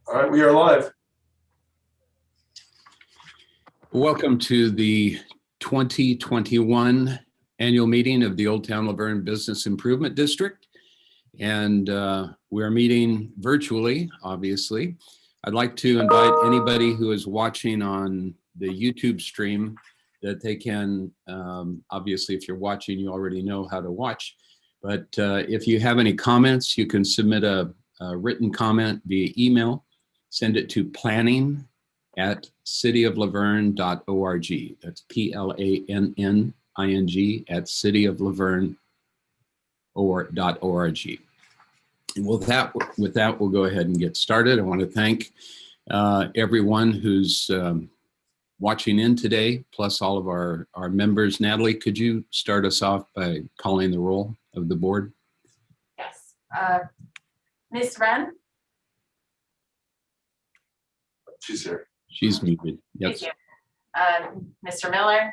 All right, we are live. Welcome to the 2021 annual meeting of the Old Town Laverne Business Improvement District. And we're meeting virtually, obviously. I'd like to invite anybody who is watching on the YouTube stream that they can, obviously, if you're watching, you already know how to watch. But if you have any comments, you can submit a written comment via email. Send it to planning@cityoflaverne.org. That's PLANNING at cityoflaverne.org. And with that, we'll go ahead and get started. I want to thank everyone who's watching in today, plus all of our members. Natalie, could you start us off by calling the roll of the board? Yes. Ms. Verne? She's here. She's muted. Yes. Thank you. Mr. Miller?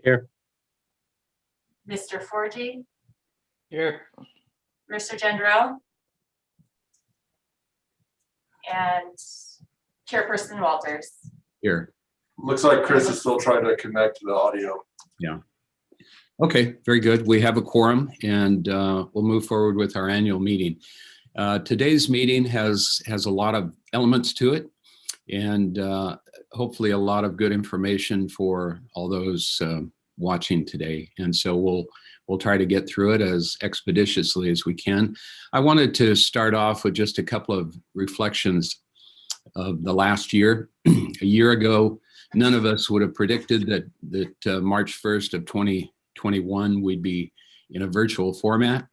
Here. Mr. Forgy? Here. Mr. Gendrell? And Chairperson Walters? Here. Looks like Chris is still trying to connect to the audio. Yeah. Okay, very good. We have a quorum, and we'll move forward with our annual meeting. Today's meeting has a lot of elements to it, and hopefully a lot of good information for all those watching today. And so we'll try to get through it as expeditiously as we can. I wanted to start off with just a couple of reflections of the last year. A year ago, none of us would have predicted that March 1st of 2021 we'd be in a virtual format.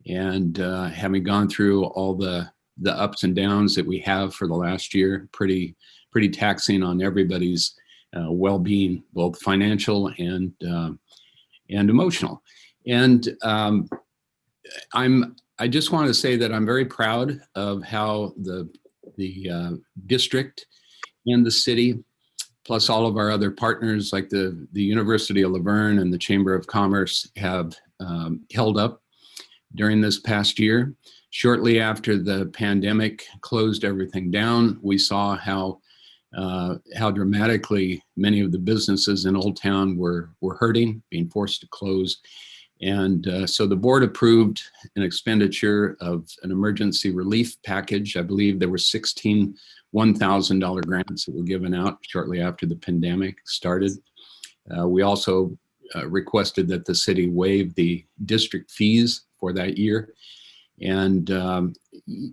And having gone through all the ups and downs that we have for the last year, pretty taxing on everybody's well-being, both financial and emotional. And I just want to say that I'm very proud of how the district and the city, plus all of our other partners like the University of Laverne and the Chamber of Commerce, have held up during this past year. Shortly after the pandemic closed everything down, we saw how dramatically many of the businesses in Old Town were hurting, being forced to close. And so the board approved an expenditure of an emergency relief package. I believe there were 16 $1,000 grants that were given out shortly after the pandemic started. We also requested that the city waive the district fees for that year. And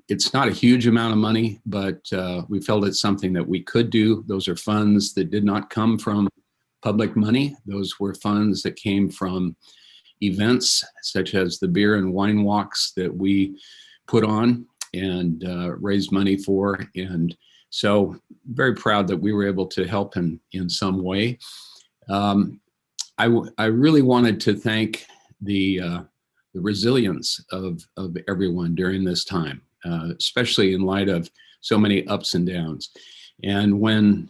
it's not a huge amount of money, but we felt it's something that we could do. Those are funds that did not come from public money. Those were funds that came from events such as the beer and wine walks that we put on and raised money for. And so very proud that we were able to help in some way. I really wanted to thank the resilience of everyone during this time, especially in light of so many ups and downs. And when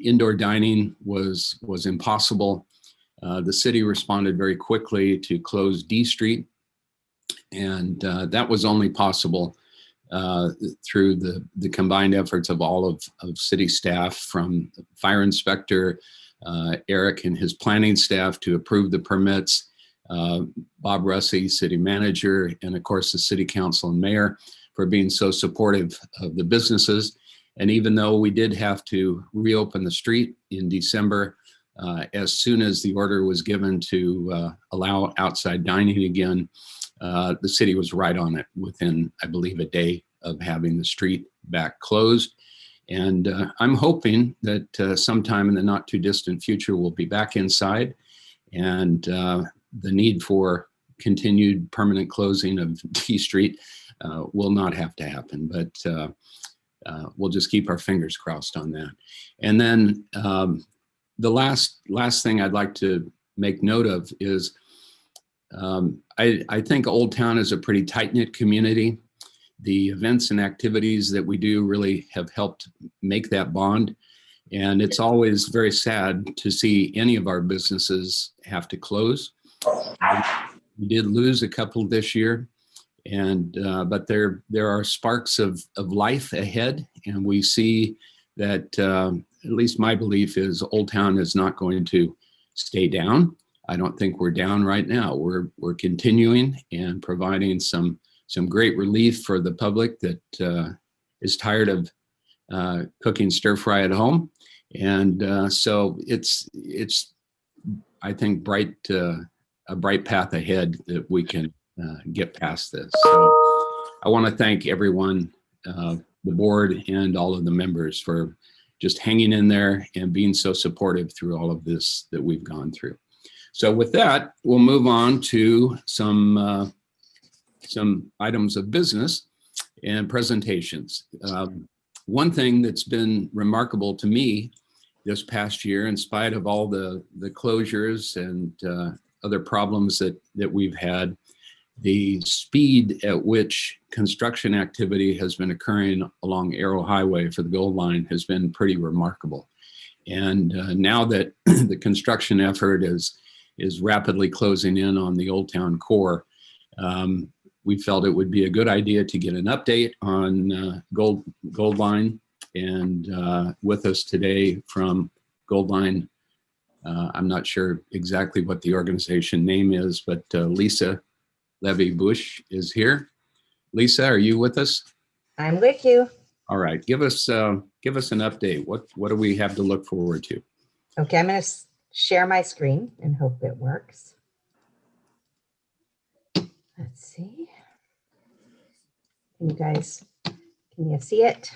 indoor dining was impossible, the city responded very quickly to close D Street. And that was only possible through the combined efforts of all of city staff, from the fire inspector, Eric and his planning staff to approve the permits, Bob Russey, city manager, and of course the city council and mayor for being so supportive of the businesses. And even though we did have to reopen the street in December, as soon as the order was given to allow outside dining again, the city was right on it within, I believe, a day of having the street back closed. And I'm hoping that sometime in the not too distant future, we'll be back inside, and the need for continued permanent closing of D Street will not have to happen, but we'll just keep our fingers crossed on that. And then the last thing I'd like to make note of is I think Old Town is a pretty tight-knit community. The events and activities that we do really have helped make that bond. And it's always very sad to see any of our businesses have to close. We did lose a couple this year, And but there are sparks of life ahead, and we see that at least my belief is Old Town is not going to stay down. I don't think we're down right now. We're continuing and providing some great relief for the public that is tired of cooking stir fry at home, and so it's I think a bright path ahead that we can get past this. So I want to thank everyone, the board and all of the members for just hanging in there and being so supportive through all of this that we've gone through. So with that, we'll move on to some items of business and presentations. One thing that's been remarkable to me this past year, in spite of all the closures and other problems that we've had, the speed at which construction activity has been occurring along Arrow Highway for the Gold Line has been pretty remarkable. And now that the construction effort is rapidly closing in on the Old Town core, we felt it would be a good idea to get an update on Gold Line. And with us today from Gold Line, I'm not sure exactly what the organization name is, but Lisa Levy-Bush is here. Lisa, are you with us? I'm with you. All right, give us an update. What do we have to look forward to? Okay, I'm going to share my screen and hope it works. Let's see. Can you see it?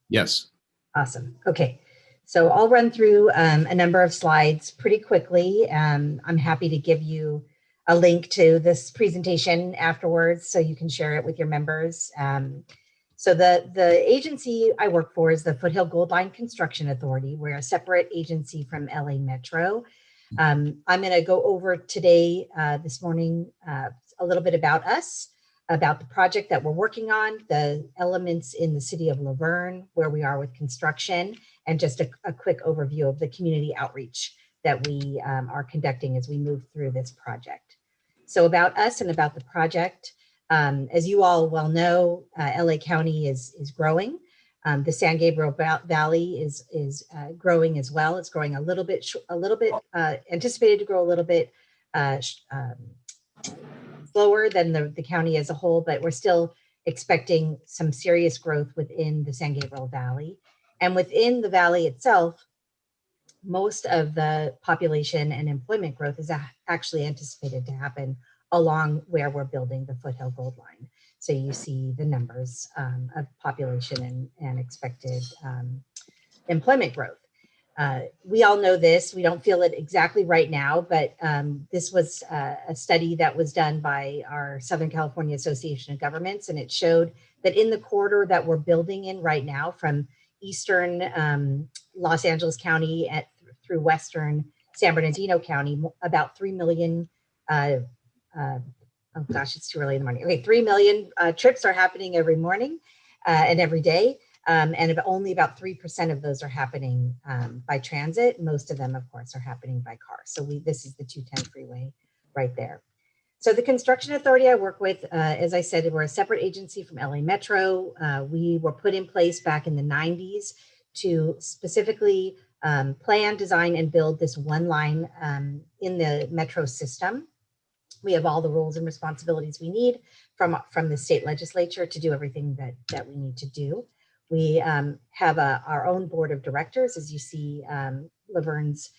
Yes. Awesome. Okay, so I'll run through a number of slides pretty quickly. I'm happy to give you a link to this presentation afterwards so you can share it with your members. So the agency I work for is the Foothill Gold Line Construction Authority. We're a separate agency from LA Metro. I'm going to go over today, this morning, a little bit about us, about the project that we're working on, the elements in the city of Laverne, where we are with construction, and just a quick overview of the community outreach that we are conducting as we move through this project. So about us and about the project, as you all well know, LA County is growing. The San Gabriel Valley is growing as well. It's growing a little bit, anticipated to grow a little bit slower than the county as a whole, but we're still expecting some serious growth within the San Gabriel Valley. And within the valley itself, most of the population and employment growth is actually anticipated to happen along where we're building the Foothill Gold Line. So you see the numbers of population and expected employment growth. We all know this. We don't feel it exactly right now, but this was a study that was done by our Southern California Association of Governments, and it showed that in the corridor that we're building in right now, from eastern Los Angeles County through western San Bernardino County, about 3 million, oh gosh, it's too early in the morning. Okay, 3 million trips are happening every morning and every day. And only about 3% of those are happening by transit. Most of them, of course, are happening by car. So this is the 210 freeway right there. So the construction authority I work with, as I said, we're a separate agency from LA Metro. We were put in place back in the 90s to specifically plan, design, and build this one line in the metro system. We have all the roles and responsibilities we need from the state legislature to do everything that we need to do. We have our own board of directors, as you see. Laverne's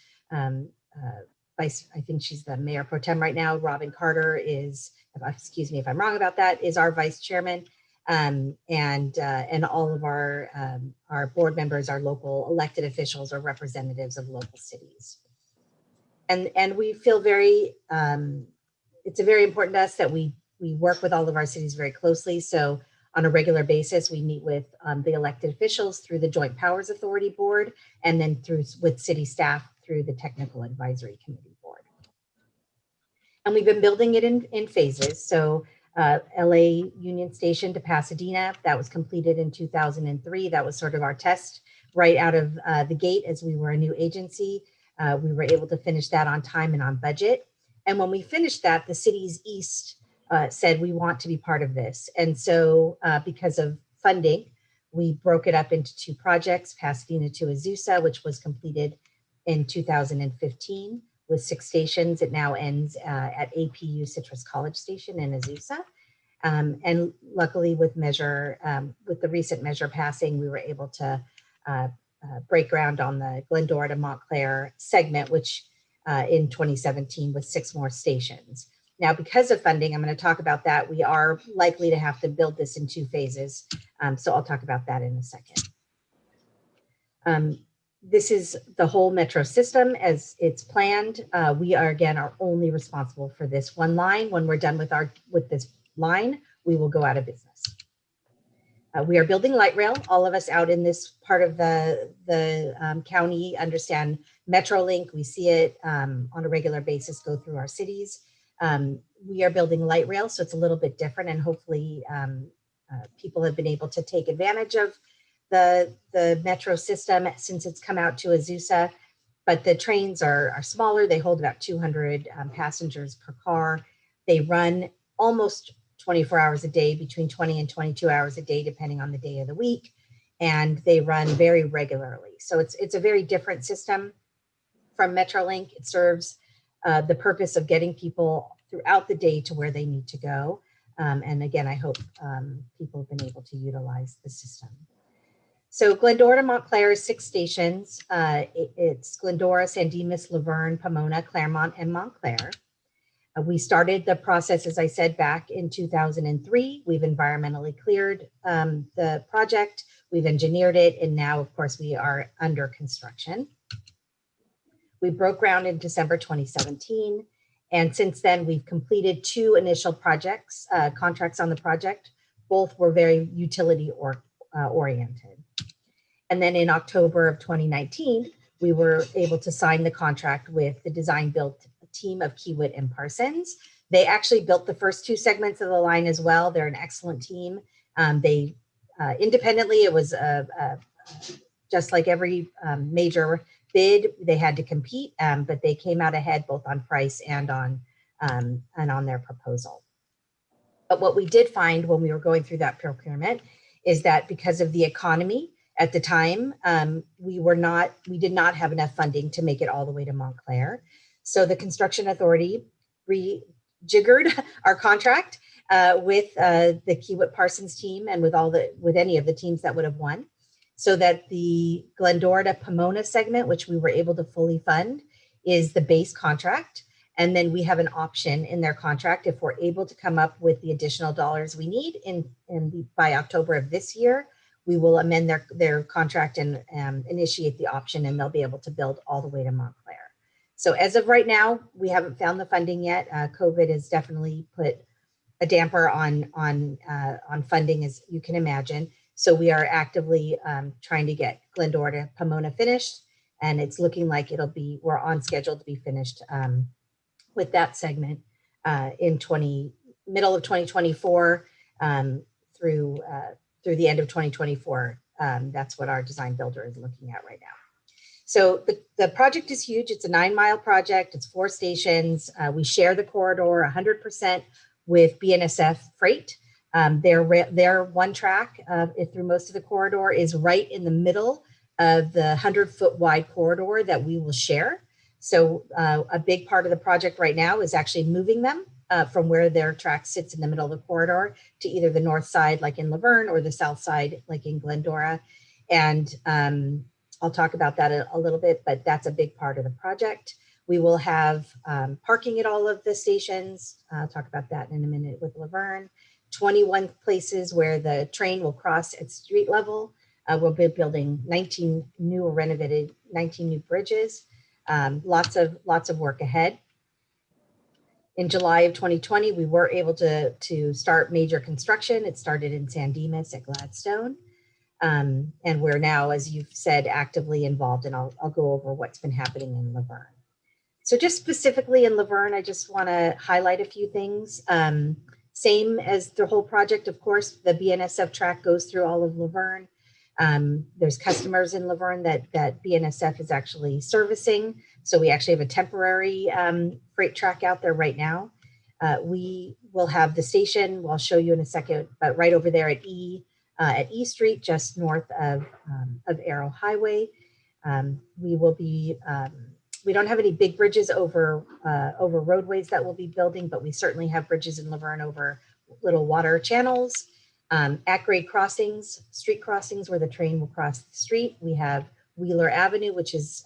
vice, I think she's the mayor pro tem right now. Robin Carter is, excuse me if I'm wrong about that, is our vice chairman, and all of our board members are local elected officials or representatives of local cities. And we feel very, it's very important to us that we work with all of our cities very closely. So on a regular basis, we meet with the elected officials through the Joint Powers Authority Board, and then with city staff through the Technical Advisory Committee Board. And we've been building it in phases. So LA Union Station to Pasadena, that was completed in 2003. That was sort of our test right out of the gate as we were a new agency. We were able to finish that on time and on budget. And when we finished that, the cities east said we want to be part of this. And so because of funding, we broke it up into 2 projects, Pasadena to Azusa, which was completed in 2015 with 6 stations. It now ends at APU Citrus College Station in Azusa. And luckily with the recent measure passing, we were able to break ground on the Glendora to Montclair segment, which in 2017 with 6 more stations. Now, because of funding, I'm going to talk about that. We are likely to have to build this in 2 phases. So I'll talk about that in a second. This is the whole metro system as it's planned. We are, again, are only responsible for this one line. When we're done with this line, we will go out of business. We are building light rail. All of us out in this part of the county understand MetroLink. We see it on a regular basis go through our cities. We are building light rail, so it's a little bit different, and hopefully people have been able to take advantage of the metro system since it's come out to Azusa. But the trains are smaller. They hold about 200 passengers per car. They run almost 24 hours a day, between 20 and 22 hours a day, depending on the day of the week. And they run very regularly. So it's a very different system from MetroLink. It serves the purpose of getting people throughout the day to where they need to go. And again, I hope people have been able to utilize the system. So Glendora to Montclair is 6 stations. It's Glendora, San Dimas, Laverne, Pomona, Claremont, and Montclair. We started the process, as I said, back in 2003. We've environmentally cleared the project. We've engineered it. And now, of course, we are under construction. We broke ground in December 2017. And since then, we've completed 2 initial projects, contracts on the project. Both were very utility oriented. And then in October of 2019, we were able to sign the contract with the design build team of Kiewit and Parsons. They actually built the first 2 segments of the line as well. They're an excellent team. They independently, it was just like every major bid, they had to compete, but they came out ahead both on price and on their proposal. But what we did find when we were going through that procurement is that because of the economy at the time, we did not have enough funding to make it all the way to Montclair. So the construction authority rejiggered our contract with the Kiewit Parsons team and with any of the teams that would have won, so that the Glendora to Pomona segment, which we were able to fully fund, is the base contract. And then we have an option in their contract if we're able to come up with the additional dollars we need by October of this year, we will amend their contract and initiate the option, and they'll be able to build all the way to Montclair. So as of right now, we haven't found the funding yet. COVID has definitely put a damper on funding, as you can imagine. So we are actively trying to get Glendora to Pomona finished, and it's looking like we're on schedule to be finished with that segment in middle of 2024 through the end of 2024. That's what our design builder is looking at right now. So the project is huge. It's a 9-mile project. It's 4 stations. We share the corridor 100% with BNSF Freight. Their one track through most of the corridor is right in the middle of the 100-foot wide corridor that we will share. So a big part of the project right now is actually moving them from where their track sits in the middle of the corridor to either the north side, like in Laverne, or the south side, like in Glendora. And I'll talk about that a little bit, but that's a big part of the project. We will have parking at all of the stations. I'll talk about that in a minute with Laverne. 21 places where the train will cross at street level. We'll be building 19 new or renovated 19 new bridges. Lots of work ahead. In July of 2020, we were able to start major construction. It started in San Dimas at Gladstone. And we're now, as you've said, actively involved, and I'll go over what's been happening in Laverne. So just specifically in Laverne, I just want to highlight a few things. Same as the whole project, of course, the BNSF track goes through all of Laverne. There's customers in Laverne that BNSF is actually servicing. So we actually have a temporary freight track out there right now. We will have the station, I'll show you in a second, but right over there at E Street, just north of Arrow Highway. We will be, we don't have any big bridges over roadways that we'll be building, but we certainly have bridges in Laverne over little water channels. At-grade crossings, street crossings where the train will cross the street. We have Wheeler Avenue, which is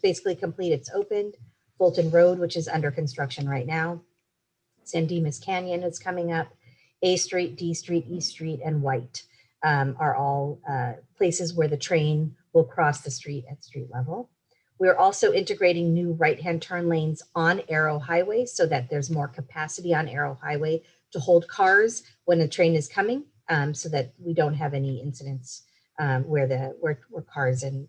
basically complete. It's opened. Fulton Road, which is under construction right now. San Dimas Canyon is coming up. A Street, D Street, E Street, and White are all places where the train will cross the street at street level. We're also integrating new right-hand turn lanes on Arrow Highway so that there's more capacity on Arrow Highway to hold cars when a train is coming, so that we don't have any incidents where cars and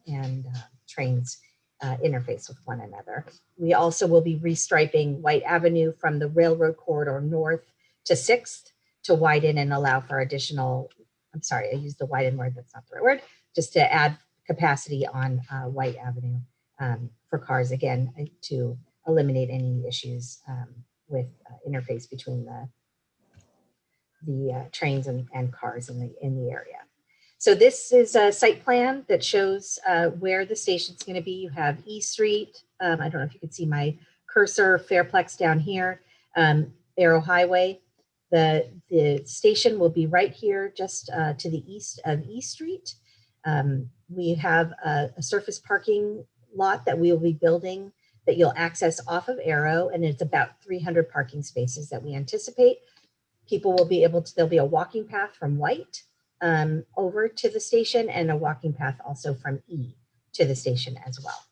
trains interface with one another. We also will be restriping White Avenue from the railroad corridor north to 6th to widen and allow for additional, I'm sorry, I used the widen word, that's not the right word, just to add capacity on White Avenue for cars, again, to eliminate any issues with interface between the trains and cars in the area. So this is a site plan that shows where the station's going to be. You have E Street. I don't know if you can see my cursor, Fairplex down here, Arrow Highway. The station will be right here, just to the east of E Street. We have a surface parking lot that we will be building that you'll access off of Arrow, and it's about 300 parking spaces that we anticipate. People will be able to, there'll be a walking path from White over to the station and a walking path also from E to the station as well.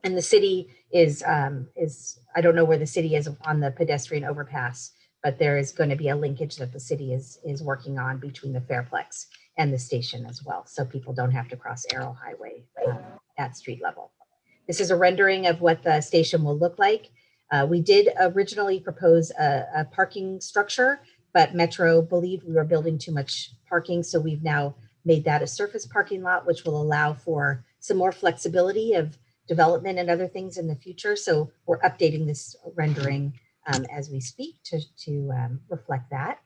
And the city is I don't know where the city is on the pedestrian overpass, but there is going to be a linkage that the city is working on between the Fairplex and the station as well, so people don't have to cross Arrow Highway at street level. This is a rendering of what the station will look like. We did originally propose a parking structure, but Metro believed we were building too much parking, so we've now made that a surface parking lot, which will allow for some more flexibility of development and other things in the future. So we're updating this rendering as we speak to reflect that.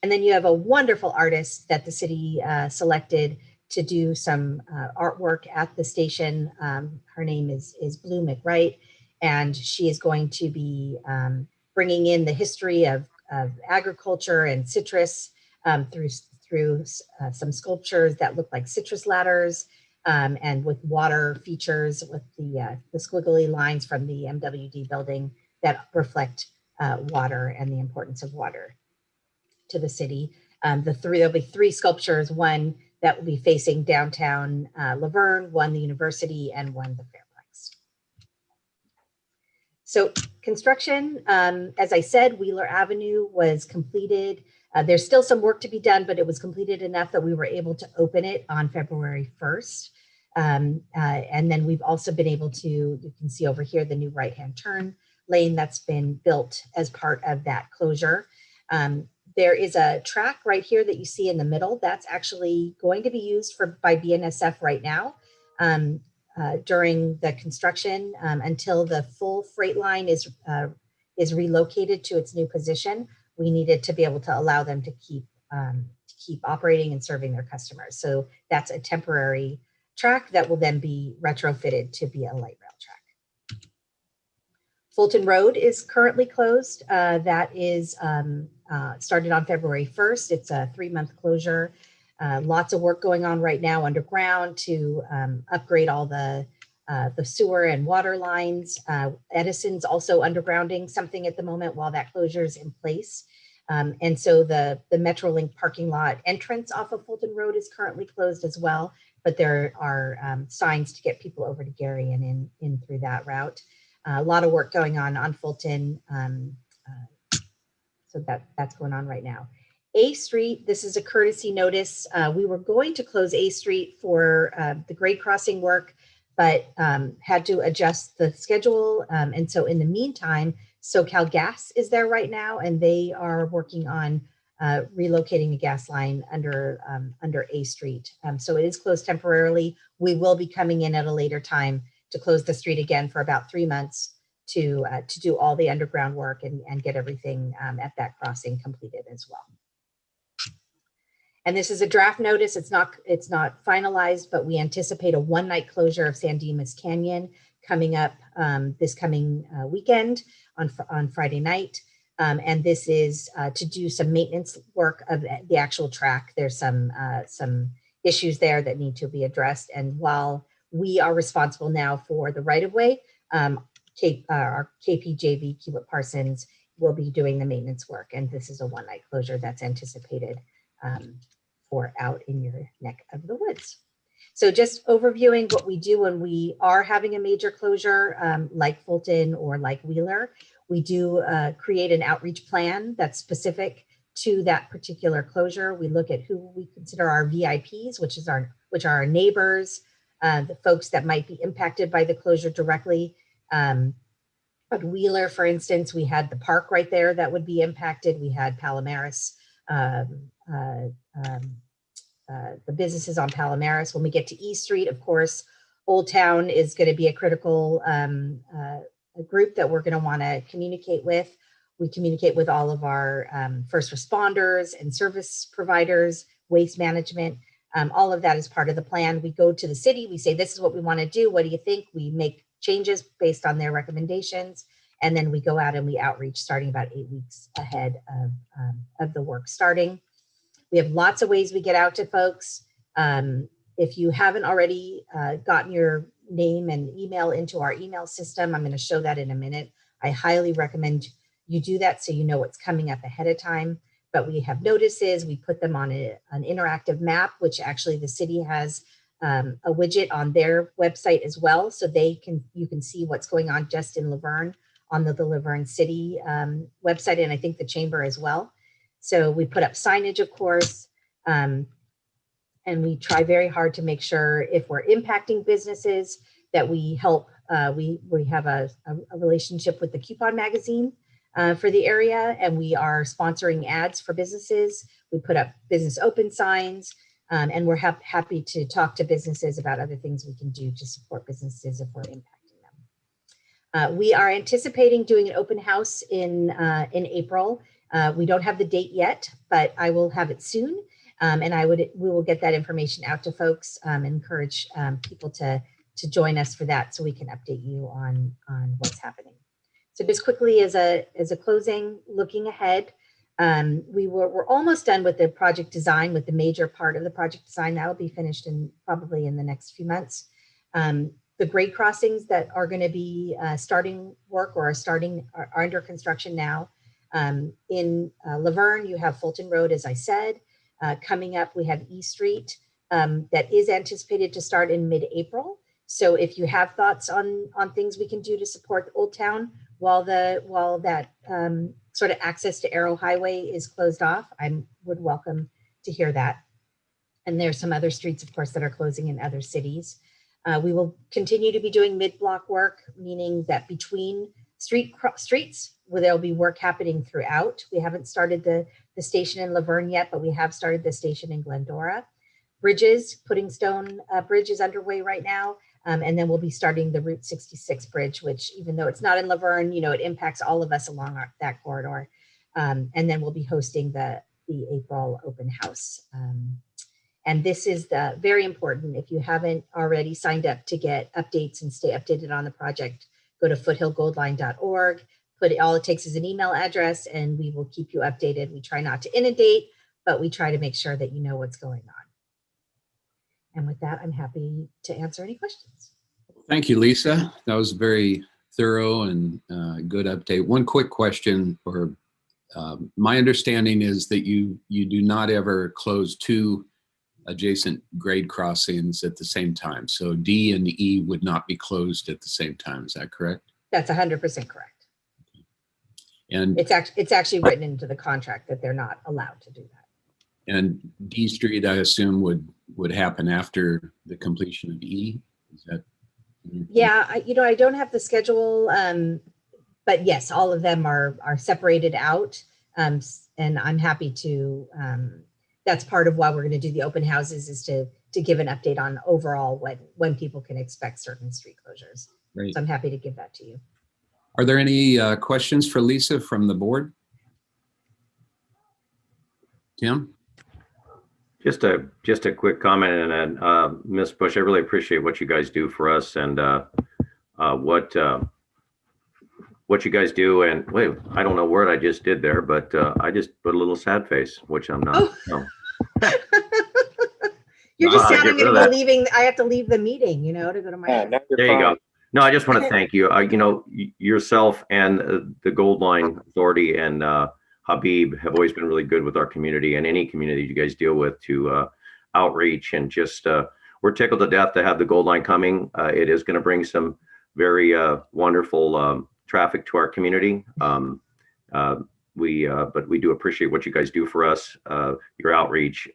And then you have a wonderful artist that the city selected to do some artwork at the station. Her name is Blue McWright, and she is going to be bringing in the history of agriculture and citrus through some sculptures that look like citrus ladders, and with water features with the squiggly lines from the MWD building that reflect water and the importance of water to the city. There'll be 3 sculptures, one that will be facing downtown Laverne, one the university, and one the Fairplex. So construction, as I said, Wheeler Avenue was completed. There's still some work to be done, but it was completed enough that we were able to open it on February 1st. And then we've also been able to, you can see over here, the new right-hand turn lane that's been built as part of that closure. There is a track right here that you see in the middle that's actually going to be used by BNSF right now during the construction until the full freight line is relocated to its new position. We needed to be able to allow them to keep operating and serving their customers. So that's a temporary track that will then be retrofitted to be a light rail track. Fulton Road is currently closed. That is started on February 1st. It's a 3-month closure. Lots of work going on right now underground to upgrade all the sewer and water lines. Edison's also undergrounding something at the moment while that closure is in place. And so the Metrolink parking lot entrance off of Fulton Road is currently closed as well, but there are signs to get people over to Gary and in through that route. A lot of work going on Fulton. So that's going on right now. A Street, this is a courtesy notice. We were going to close A Street for the grade crossing work, but had to adjust the schedule. And so in the meantime, SoCal Gas is there right now, and they are working on relocating a gas line under A Street. So it is closed temporarily. We will be coming in at a later time to close the street again for about 3 months to do all the underground work and get everything at that crossing completed as well. And this is a draft notice. It's not finalized, but we anticipate a one-night closure of San Dimas Canyon coming up this coming weekend on Friday night. And this is to do some maintenance work of the actual track. There's some issues there that need to be addressed. And while we are responsible now for the right-of-way, our KPJV, Kiewit Parsons, will be doing the maintenance work. And this is a one-night closure that's anticipated for out in your neck of the woods. So just overviewing what we do when we are having a major closure, like Fulton or like Wheeler, we do create an outreach plan that's specific to that particular closure. We look at who we consider our VIPs, which are our neighbors, the folks that might be impacted by the closure directly. At Wheeler, for instance, we had the park right there that would be impacted. We had Palomares, the businesses on Palomares. When we get to East Street, of course, Old Town is going to be a critical group that we're going to want to communicate with. We communicate with all of our first responders and service providers, waste management. All of that is part of the plan. We go to the city, we say, this is what we want to do. What do you think? We make changes based on their recommendations. And then we go out and we outreach starting about 8 weeks ahead of the work starting. We have lots of ways we get out to folks. If you haven't already gotten your name and email into our email system, I'm going to show that in a minute. I highly recommend you do that so you know what's coming up ahead of time. But we have notices, we put them on an interactive map, which actually the city has a widget on their website as well. So you can see what's going on just in Laverne on the Laverne City website, and I think the chamber as well. So we put up signage, of course, and we try very hard to make sure if we're impacting businesses that we help. We have a relationship with the Coupon magazine for the area, and we are sponsoring ads for businesses. We put up business open signs, and we're happy to talk to businesses about other things we can do to support businesses if we're impacting them. We are anticipating doing an open house in April. We don't have the date yet, but I will have it soon. And we will get that information out to folks, encourage people to join us for that so we can update you on what's happening. So just quickly as a closing, looking ahead, we're almost done with the project design, with the major part of the project design. That will be finished probably in the next few months. The grade crossings that are going to be starting work or are under construction now. In Laverne, you have Fulton Road, as I said. Coming up, we have East Street that is anticipated to start in mid-April. So if you have thoughts on things we can do to support Old Town while that sort of access to Arrow Highway is closed off, I would welcome to hear that. And there's some other streets, of course, that are closing in other cities. We will continue to be doing mid-block work, meaning that between streets where there'll be work happening throughout. We haven't started the station in Laverne yet, but we have started the station in Glendora. Bridges, Pudding Stone Bridge is underway right now. And then we'll be starting the Route 66 bridge, which even though it's not in Laverne, it impacts all of us along that corridor. And then we'll be hosting the April open house. And this is very important. If you haven't already signed up to get updates and stay updated on the project, go to foothillgoldline.org. All it takes is an email address and we will keep you updated. We try not to inundate, but we try to make sure that you know what's going on. And with that, I'm happy to answer any questions. Thank you, Lisa. That was a very thorough and good update. One quick question, my understanding is that you do not ever close two adjacent grade crossings at the same time. So D and E would not be closed at the same time. Is that correct? That's 100% correct. And it's actually written into the contract that they're not allowed to do that. And D Street, I assume, would happen after the completion of E. Is that? Yeah, I don't have the schedule, but yes, all of them are separated out, and I'm happy to. That's part of why we're going to do the open houses, is to give an update on overall when people can expect certain street closures. Great. So I'm happy to give that to you. Are there any questions for Lisa from the board? Tim? Just a quick comment, and Ms. Bush, I really appreciate what you guys do for us and what you guys do. And wait, I don't know what I just did there, but I just put a little sad face, which I'm not. No. You're just Get sounding rid of like that. leaving. I have to leave the meeting, you know, to go to my. There you go. No, I just want to thank you. Yourself and the Gold Line Authority and Habib have always been really good with our community and any community you guys deal with to outreach, and just we're tickled to death to have the Gold Line coming. It is going to bring some very wonderful traffic to our community. But we do appreciate what you guys do for us, your outreach.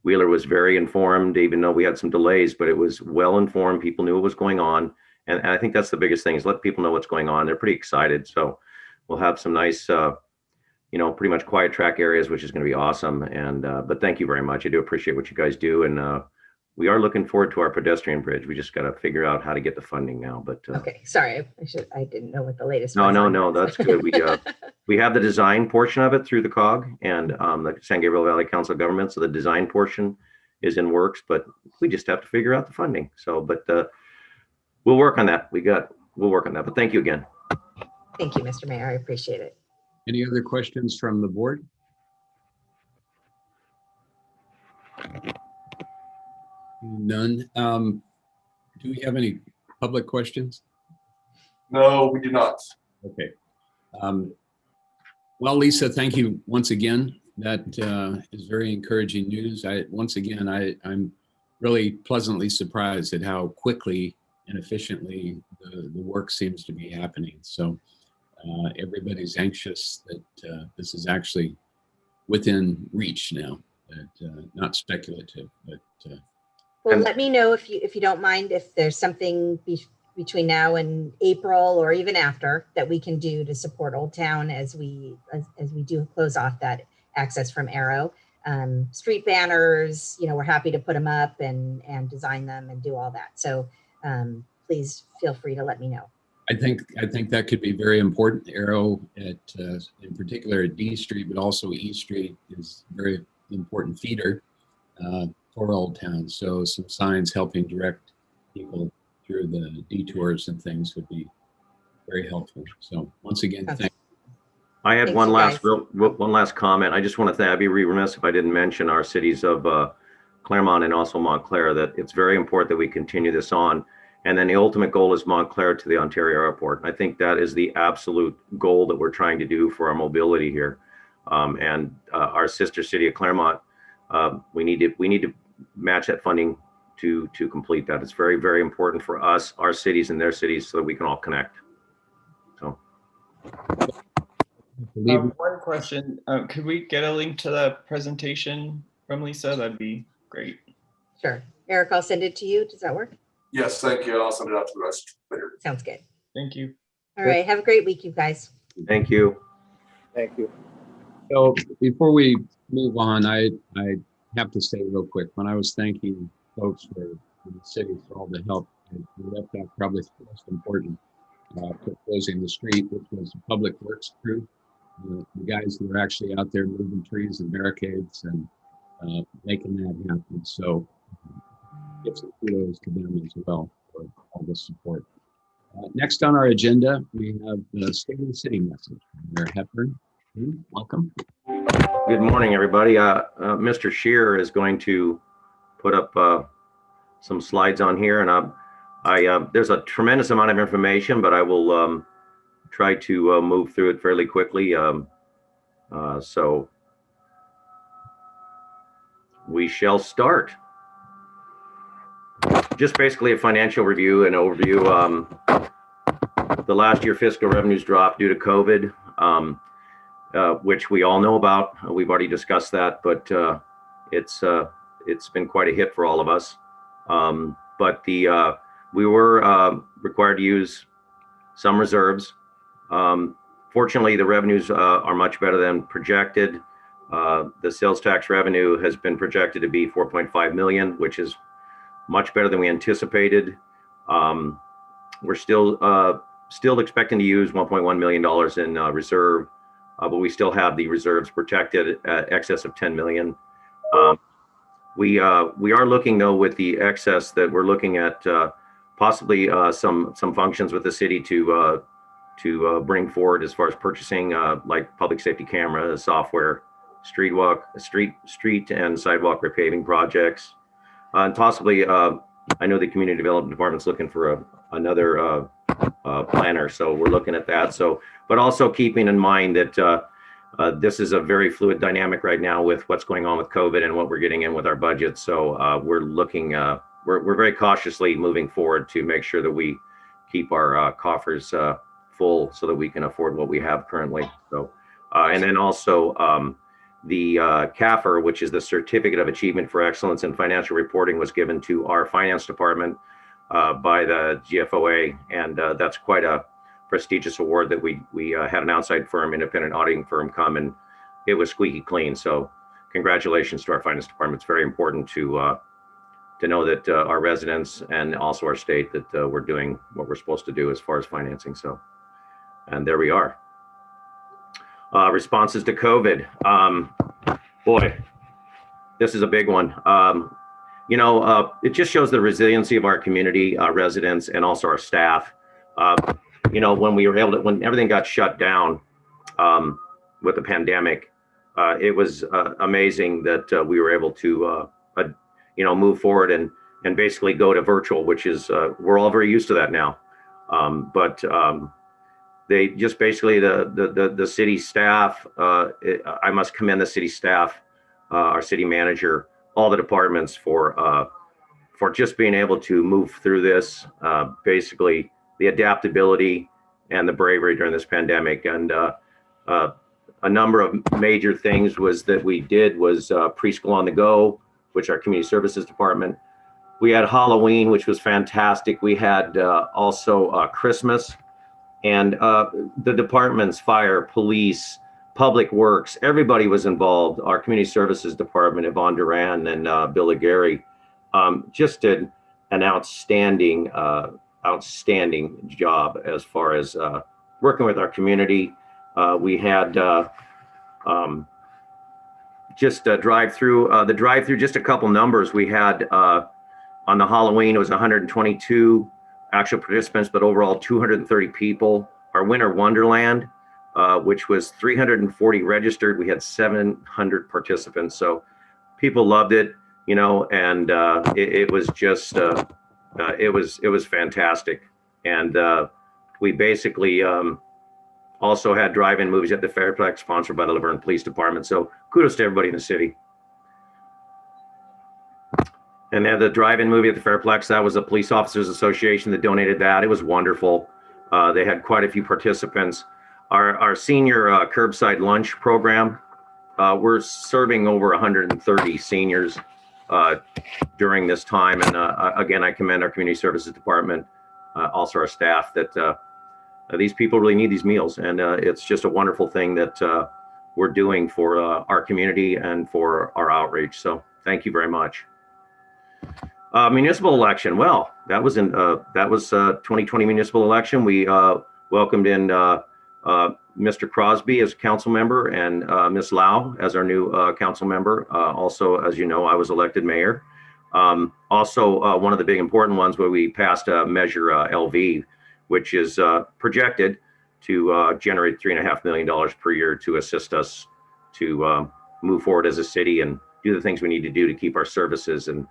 Wheeler was very informed, even though we had some delays, but it was well informed. People knew what was going on. And I think that's the biggest thing, is let people know what's going on. They're pretty excited. So we'll have some nice, pretty much quiet track areas, which is going to be awesome. And but thank you very much. I do appreciate what you guys do. And we are looking forward to our pedestrian bridge. We just got to figure out how to get the funding now. But Okay, sorry, I didn't know what the latest. No, was on no, that. that's good. We have the design portion of it through the COG and the San Gabriel Valley Council of Governments. So the design portion is in works, but we just have to figure out the funding. So, but we'll work on that. We'll work on that. But thank you again. Thank you, Mr. Mayor. I appreciate it. Any other questions from the board? None. Do we have any public questions? No, we do not. Okay. Well, Lisa, thank you once again. That is very encouraging news. I'm really pleasantly surprised at how quickly and efficiently the work seems to be happening. So everybody's anxious that this is actually within reach now, not speculative, but Well, let me know if you don't mind, if there's something between now and April or even after that we can do to support Old Town as we do close off that access from Arrow. Street banners, we're happy to put them up and design them and do all that. So please feel free to let me know. I think that could be very important. Arrow in particular at D Street, but also E Street is a very important feeder for Old Town. So some signs helping direct people through the detours and things would be very helpful. So once again, Okay. thank I had Thanks, one you last guys. one last comment. I just want to say I'd be remiss if I didn't mention our cities of Claremont and also Montclair, that it's very important that we continue this on. And then the ultimate goal is Montclair to the Ontario airport. I think that is the absolute goal that we're trying to do for our mobility here. And our sister city of Claremont, we need to match that funding to complete that. It's very, very important for us, our cities and their cities, so that we can all connect. So. you. One question, could we get a link to the presentation from Lisa? That'd be great. Sure. Eric, I'll send it to you. Does that work? Yes, thank you. I'll send it out to the rest later. Sounds good. Thank you. All right. Have a great week, you guys. Thank you. Thank you. So before we move on, I have to say real quick, when I was thanking folks in the city for all the help, I left out probably the most important for closing the street, which was the public works crew, the guys that are actually out there moving trees and barricades and making that happen. So give some kudos to them as well for all the support. Next on our agenda, we have the State of the City message. Mayor Hepburn, welcome. Good morning, everybody. Mr. Shear is going to put up some slides on here, and there's a tremendous amount of information, but I will try to move through it fairly quickly. So we shall start. Just basically a financial review and overview. The last year fiscal revenues dropped due to COVID, which we all know about. We've already discussed that, but it's been quite a hit for all of us. But we were required to use some reserves. Fortunately, the revenues are much better than projected. The sales tax revenue has been projected to be 4.5 million, which is much better than we anticipated. We're still Still expecting to use $1.1 million in reserve, but we still have the reserves protected at excess of 10 million. We are looking though with the excess that we're looking at possibly some functions with the city to bring forward as far as purchasing like public safety cameras, software, street and sidewalk repaving projects, and possibly I know the community development department's looking for another planner, so we're looking at that. So, but also keeping in mind that this is a very fluid dynamic right now with what's going on with COVID and what we're getting in with our budget. So we're looking, we're very cautiously moving forward to make sure that we keep our coffers full so that we can afford what we have currently. So, and then also the CAFR, which is the Certificate of Achievement for Excellence in Financial Reporting, was given to our finance department by the GFOA, and that's quite a prestigious award that we had an outside firm, independent auditing firm, come, and it was squeaky clean. So congratulations to our finance department. It's very important to know that our residents and also our state that we're doing what we're supposed to do as far as financing. So, and there we are. Responses to COVID. Boy, this is a big one. You know, it just shows the resiliency of our community, residents, and also our staff. You know, when we were able to, when everything got shut down with the pandemic, it was amazing that we were able to, you know, move forward and basically go to virtual, which is, we're all very used to that now. But they just basically, the city staff, I must commend the city staff, our city manager, all the departments for just being able to move through this, basically the adaptability and the bravery during this pandemic. And a number of major things was that we did was preschool on the go, which our community services department. We had Halloween, which was fantastic. We had also Christmas, and the departments, fire, police, public works, everybody was involved. Our community services department, Yvonne Duran and Bill Aguirre, just did an outstanding job as far as working with our community. We had just a drive-through, just a couple numbers. We had on the Halloween, it was 122 actual participants, but overall 230 people. Our Winter Wonderland, which was 340 registered, we had 700 participants. So people loved it, you know, and it was just, it was fantastic. And we basically also had drive-in movies at the Fairplex, sponsored by the Laverne Police Department. So kudos to everybody in the city. And they had the drive-in movie at the Fairplex. That was a Police Officers Association that donated that. It was wonderful. They had quite a few participants. Our senior curbside lunch program, we're serving over 130 seniors during this time. And again, I commend our community services department, also our staff, that these people really need these meals. And it's just a wonderful thing that we're doing for our community and for our outreach. So thank you very much. Municipal election. Well, that was 2020 municipal election. We welcomed in Mr. Crosby as council member and Ms. Lau as our new council member. Also, as you know, I was elected mayor. Also, one of the big important ones where we passed a measure LV, which is projected to generate $3.5 million per year to assist us to move forward as a city and do the things we need to do to keep our services and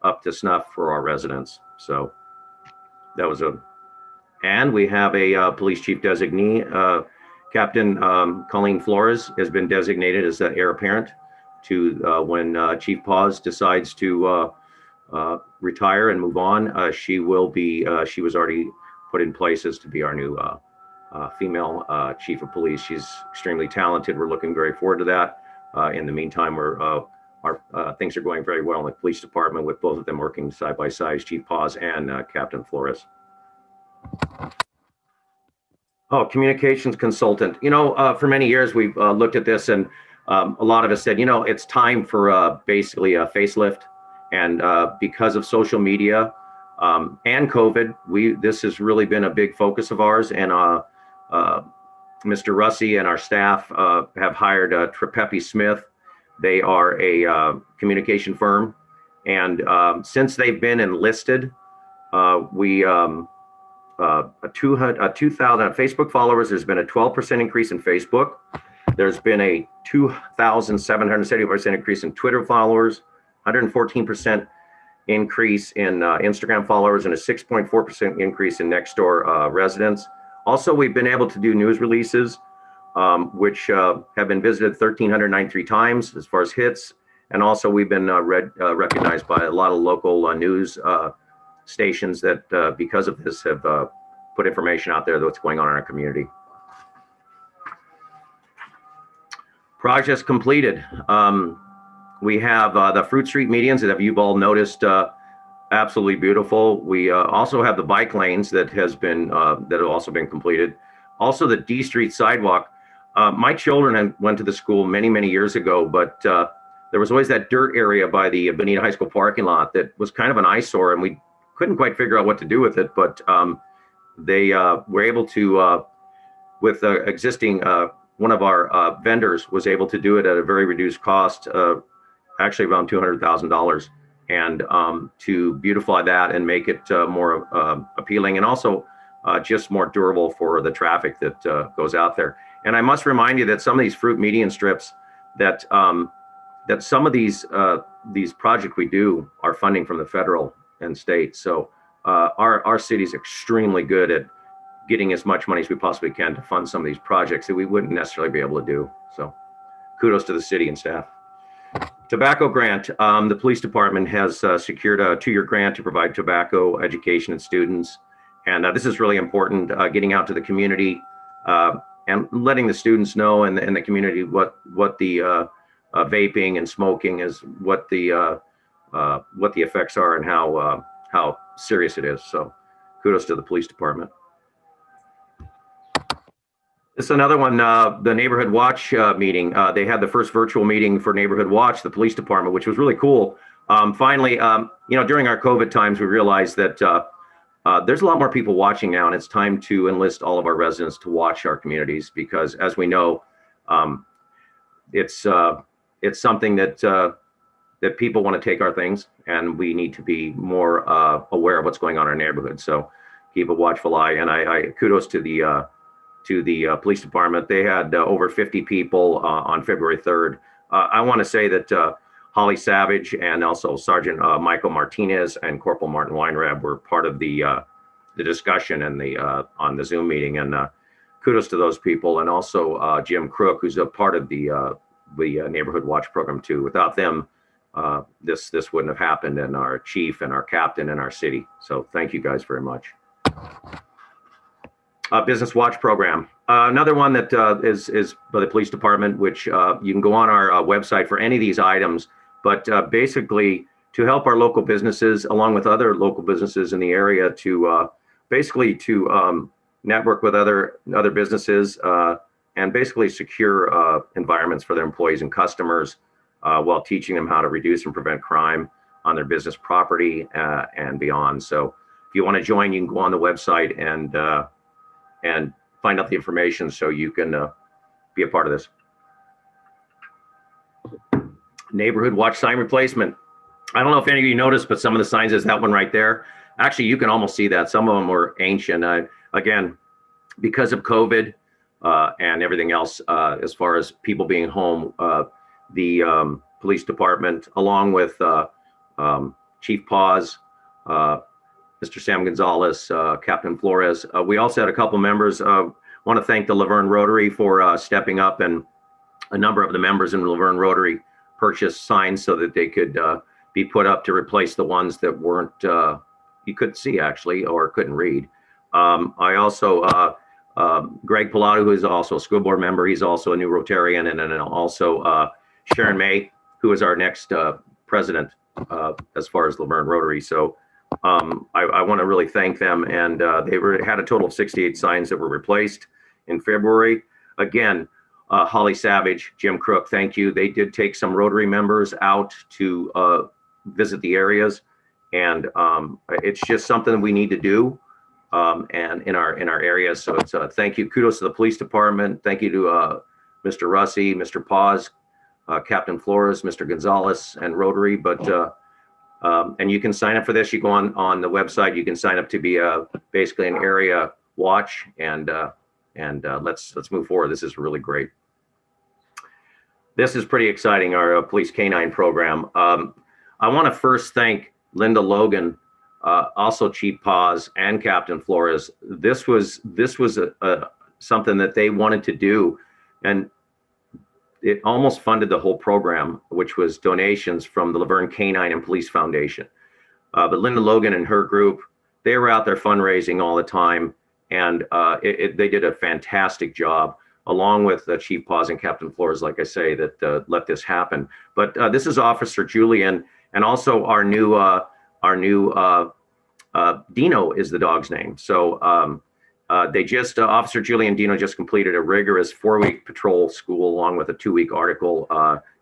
up to snuff for our residents. So that was and we have a police chief designee. Captain Colleen Flores has been designated as the heir apparent to when Chief Paz decides to retire and move on. She will be, she was already put in place as to be our new female chief of police. She's extremely talented. We're looking very forward to that. In the meantime, our things are going very well in the police department with both of them working side by side, Chief Paz and Captain Flores. Oh, communications consultant. You know, for many years we've looked at this, and a lot of us said, you know, it's time for basically a facelift. And because of social media, and COVID. This has really been a big focus of ours, and Mr. Russi and our staff have hired Trepepi Smith. They are a communication firm, and since they've been enlisted, we 2,000 Facebook followers. There's been a 12% increase in Facebook. There's been a 2,770% increase in Twitter followers, 114% increase in Instagram followers, and a 6.4% increase in Nextdoor residents. Also, we've been able to do news releases, which have been visited 1,393 times as far as hits. And also we've been recognized by a lot of local news stations that because of this have put information out there that's going on in our community. Projects completed. We have the Fruit Street medians that you've all noticed, absolutely beautiful. We also have the bike lanes that have also been completed. Also the D Street sidewalk. My children went to the school many years ago, but there was always that dirt area by the Bonita High School parking lot that was kind of an eyesore, and we couldn't quite figure out what to do with it. But they were able to, with the existing, one of our vendors was able to do it at a very reduced cost, actually around $200,000, and to beautify that and make it more appealing, and also just more durable for the traffic that goes out there. And I must remind you that some of these fruit median strips, that that some of these projects we do are funding from the federal and state. So our city is extremely good at getting as much money as we possibly can to fund some of these projects that we wouldn't necessarily be able to do. So kudos to the city and staff. Tobacco grant. The police department has secured a 2-year grant to provide tobacco education to students. And this is really important, getting out to the community and letting the students know and the community what the vaping and smoking is, what the effects are, and how serious it is. So kudos to the police department. This is another one, the Neighborhood Watch meeting. They had the first virtual meeting for Neighborhood Watch, the police department, which was really cool. Finally, during our COVID times, we realized that there's a lot more people watching now, and it's time to enlist all of our residents to watch our communities, because as we know, it's something that people want to take our things, and we need to be more aware of what's going on in our neighborhood. So keep a watchful eye, and I kudos to the police department. They had over 50 people on February 3rd. I want to say that Holly Savage and also Sergeant Michael Martinez and Corporal Martin Weinrab were part of the discussion and on the Zoom meeting, and kudos to those people, and also Jim Crook, who's a part of the Neighborhood Watch program too. Without them, this wouldn't have happened, and our chief and our captain and our city. So thank you guys very much. Business Watch program. Another one that is by the police department, which you can go on our website for any of these items, but basically to help our local businesses along with other local businesses in the area to basically to network with other businesses and basically secure environments for their employees and customers while teaching them how to reduce and prevent crime on their business property and beyond. So if you want to join, you can go on the website and find out the information so you can be a part of this. Neighborhood Watch sign replacement. I don't know if any of you noticed, but some of the signs is that one right there. Actually, you can almost see that. Some of them were ancient. Again, because of COVID and everything else, as far as people being home, the police department, along with Chief Paws, Mr. Sam Gonzalez, Captain Flores. We also had a couple members. Want to thank the Laverne Rotary for stepping up, and a number of the members in the Laverne Rotary purchased signs so that they could be put up to replace the ones that weren't, you couldn't see actually, or couldn't read. I also, Greg Pilato, who is also a school board member, he's also a new Rotarian, and then also Sharon May, who is our next president as far as Laverne Rotary. So I want to really thank them, and they had a total of 68 signs that were replaced in February. Again, Holly Savage, Jim Crook, thank you. They did take some Rotary members out to visit the areas, And it's just something we need to do, and in our area. So it's thank you, kudos to the police department. Thank you to Mr. Russi, Mr. Paz, Captain Flores, Mr. Gonzalez, and Rotary. But and you can sign up for this. You go on the website. You can sign up to be basically an area watch, and let's move forward. This is really great. This is pretty exciting. Our police canine program. I want to first thank Linda Logan, also Chief Paz and Captain Flores. This was something that they wanted to do, and it almost funded the whole program, which was donations from the Verne Canine and Police Foundation. But Linda Logan and her group, they were out there fundraising all the time, and they did a fantastic job, along with Chief Paz and Captain Flores, like I say, that let this happen. But this is Officer Julian, and also our new Dino is the dog's name. So Officer Julian Dino just completed a rigorous 4-week patrol school, along with a 2-week article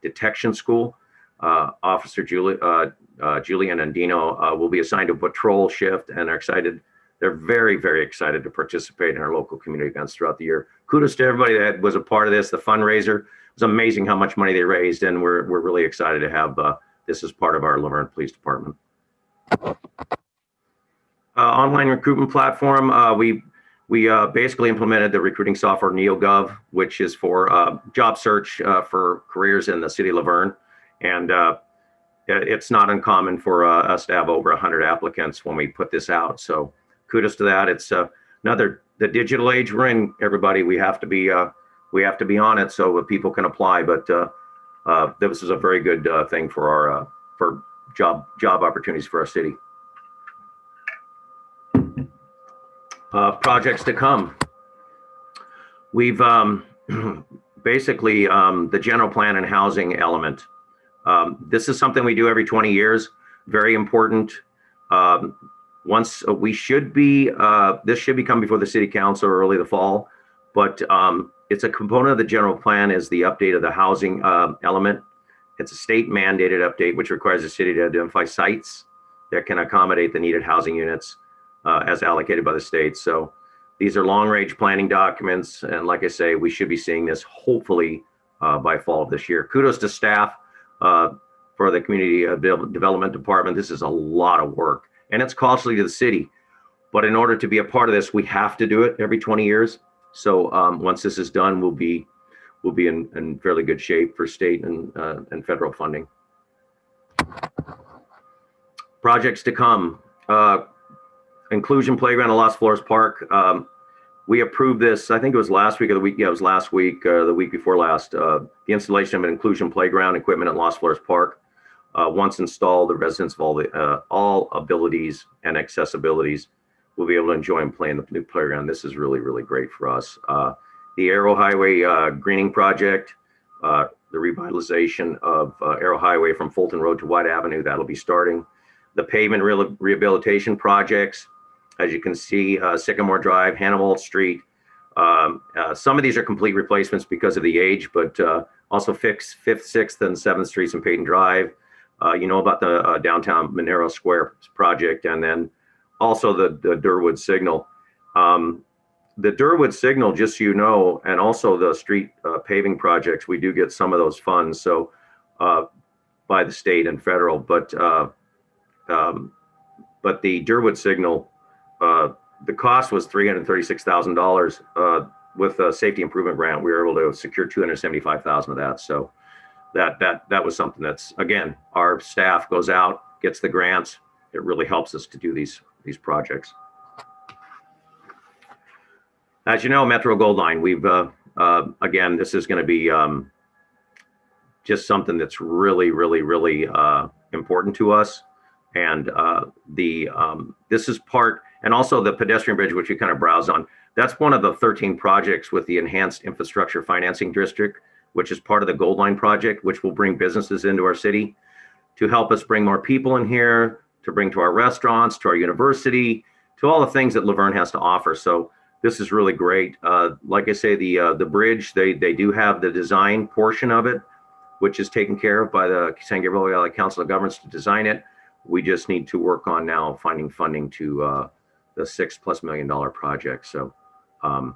detection school. Officer Julian and Dino will be assigned to a patrol shift, and are excited. They're very, very excited to participate in our local community events throughout the year. Kudos to everybody that was a part of this. The fundraiser, it was amazing how much money they raised, and we're really excited to have this as part of our Laverne Police Department. Online recruitment platform. We basically implemented the recruiting software NeoGov, which is for job search for careers in the city of Laverne. And it's not uncommon for us to have over 100 applicants when we put this out. So kudos to that. It's the digital age we're in, everybody. We have to be on it so people can apply. But this is a very good thing for our job opportunities for our city. Projects to come. We've basically the general plan and housing element. This is something we do every 20 years. Very important. Once we should be, this should be coming before the city council early the fall, but it's a component of the general plan is the update of the housing element. It's a state mandated update, which requires the city to identify sites that can accommodate the needed housing units as allocated by the state. So these are long range planning documents. And like I say, we should be seeing this hopefully by fall of this year. Kudos to staff for the community development department. This is a lot of work, and it's costly to the city. But in order to be a part of this, we have to do it every 20 years. So once this is done, we'll be in fairly good shape for state and federal funding. Projects to come. Inclusion playground at Los Flores Park. We approved this, I think it was last week or the week. Yeah, it was last week, the week before last. The installation of an inclusion playground equipment at Los Flores Park. Once installed, the residents of all abilities and accessibilities will be able to enjoy and play in the new playground. This is really, really great for us. The Arrow Highway greening project, the revitalization of Arrow Highway from Fulton Road to White Avenue, that'll be starting. The pavement rehabilitation projects, as you can see, Sycamore Drive, Hannibal Street. Some of these are complete replacements because of the age, but also fix 5th, 6th, and 7th Streets and Peyton Drive. You know about the downtown Monero Square project, and then also the Durwood Signal. The Durwood Signal, just so you know, and also the street paving projects, we do get some of those funds, so by the state and federal, but the Durwood Signal, the cost was $336,000. With a safety improvement grant, we were able to secure $275,000 of that. So that was something that's, again, our staff goes out, gets the grants. It really helps us to do these projects. As you know, Metro Gold Line, we've again, this is going to be just something that's really, really, really important to us. And this is part, and also the pedestrian bridge, which we kind of browse on. That's one of the 13 projects with the Enhanced Infrastructure Financing District, which is part of the Gold Line project, which will bring businesses into our city to help us bring more people in here, to bring to our restaurants, to our university, to all the things that Laverne has to offer. So this is really great. Like I say, the bridge, they do have the design portion of it, which is taken care of by the San Gabriel Valley Council of Governments to design it. We just need to work on now finding funding to the $6+ million project. So, real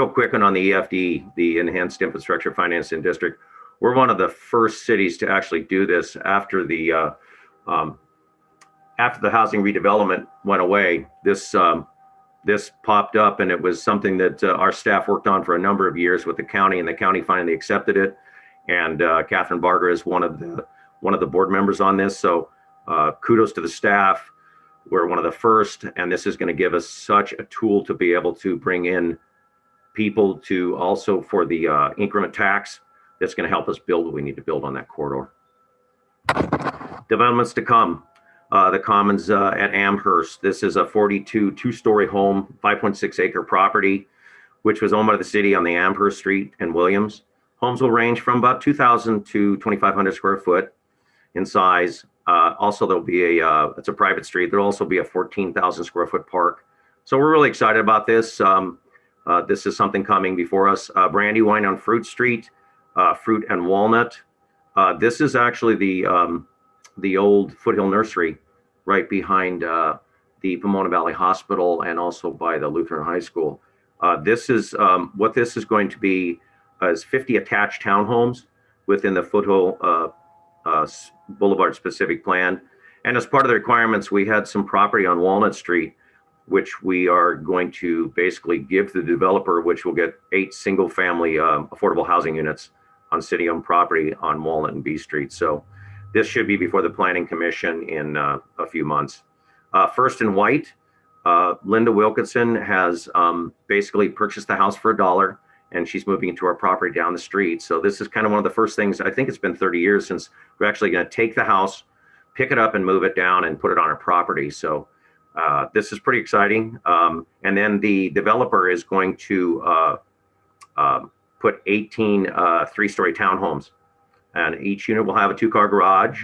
quick on the EFD, the Enhanced Infrastructure Financing District, we're one of the first cities to actually do this after the housing redevelopment went away. This popped up, and it was something that our staff worked on for a number of years with the county, and the county finally accepted it. And Catherine Barger is one of the board members on this. So kudos to the staff. We're one of the first, and this is going to give us such a tool to be able to bring in people to also for the increment tax. That's going to help us build what we need to build on that corridor. Developments to come. The Commons at Amherst. This is a 42 two-story home, 5.6 acre property, which was owned by the city on the Amherst Street in Williams. Homes will range from about 2,000 to 2,500 square foot in size. Also, there'll be it's a private street. There'll also be a 14,000 square foot park. So we're really excited about this. This is something coming before us. Brandywine on Fruit Street, Fruit and Walnut. This is actually the old Foothill Nursery right behind the Pomona Valley Hospital and also by the Lutheran High School. This is what this is going to be is 50 attached townhomes within the Foothill Boulevard specific plan. And as part of the requirements, we had some property on Walnut Street, which we are going to basically give to the developer, which will get 8 single family affordable housing units on city owned property on Walnut and B Street. So this should be before the Planning Commission in a few months. First and White, Linda Wilkinson has basically purchased the house for $1, and she's moving into our property down the street. So this is kind of one of the first things. I think it's been 30 years since we're actually going to take the house, pick it up and move it down and put it on our property. So this is pretty exciting. And then the developer is going to put 18 3-story townhomes, and each unit will have a 2-car garage,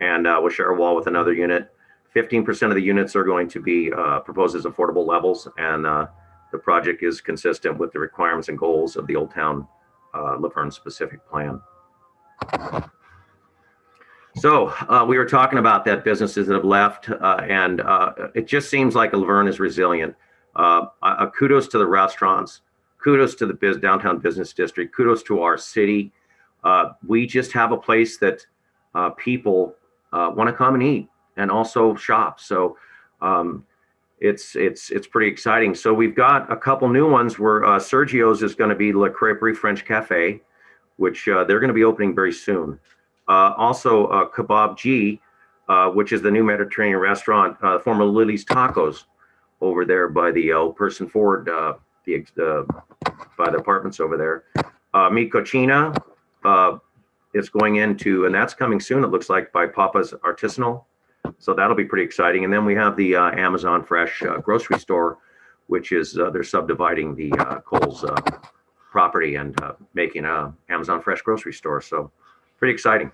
and we'll share a wall with another unit. 15% of the units are going to be proposed as affordable levels, and the project is consistent with the requirements and goals of the Old Town Laverne specific plan. So we were talking about that businesses that have left, and it just seems like Laverne is resilient. Kudos to the restaurants, kudos to the downtown business district, kudos to our city. We just have a place that people want to come and eat and also shop. So it's pretty exciting. So we've got a couple new ones where Sergio's is going to be Le Creperie French Cafe, which they're going to be opening very soon. Also Kebab G, which is the new Mediterranean restaurant, former Lily's Tacos over there by the old person Ford, by the apartments over there. Mi Cocina is going into, and that's coming soon, it looks like, by Papa's Artisanal. So that'll be pretty exciting. And then we have the Amazon Fresh grocery store, which is they're subdividing the Kohl's property and making a Amazon Fresh grocery store. So pretty exciting.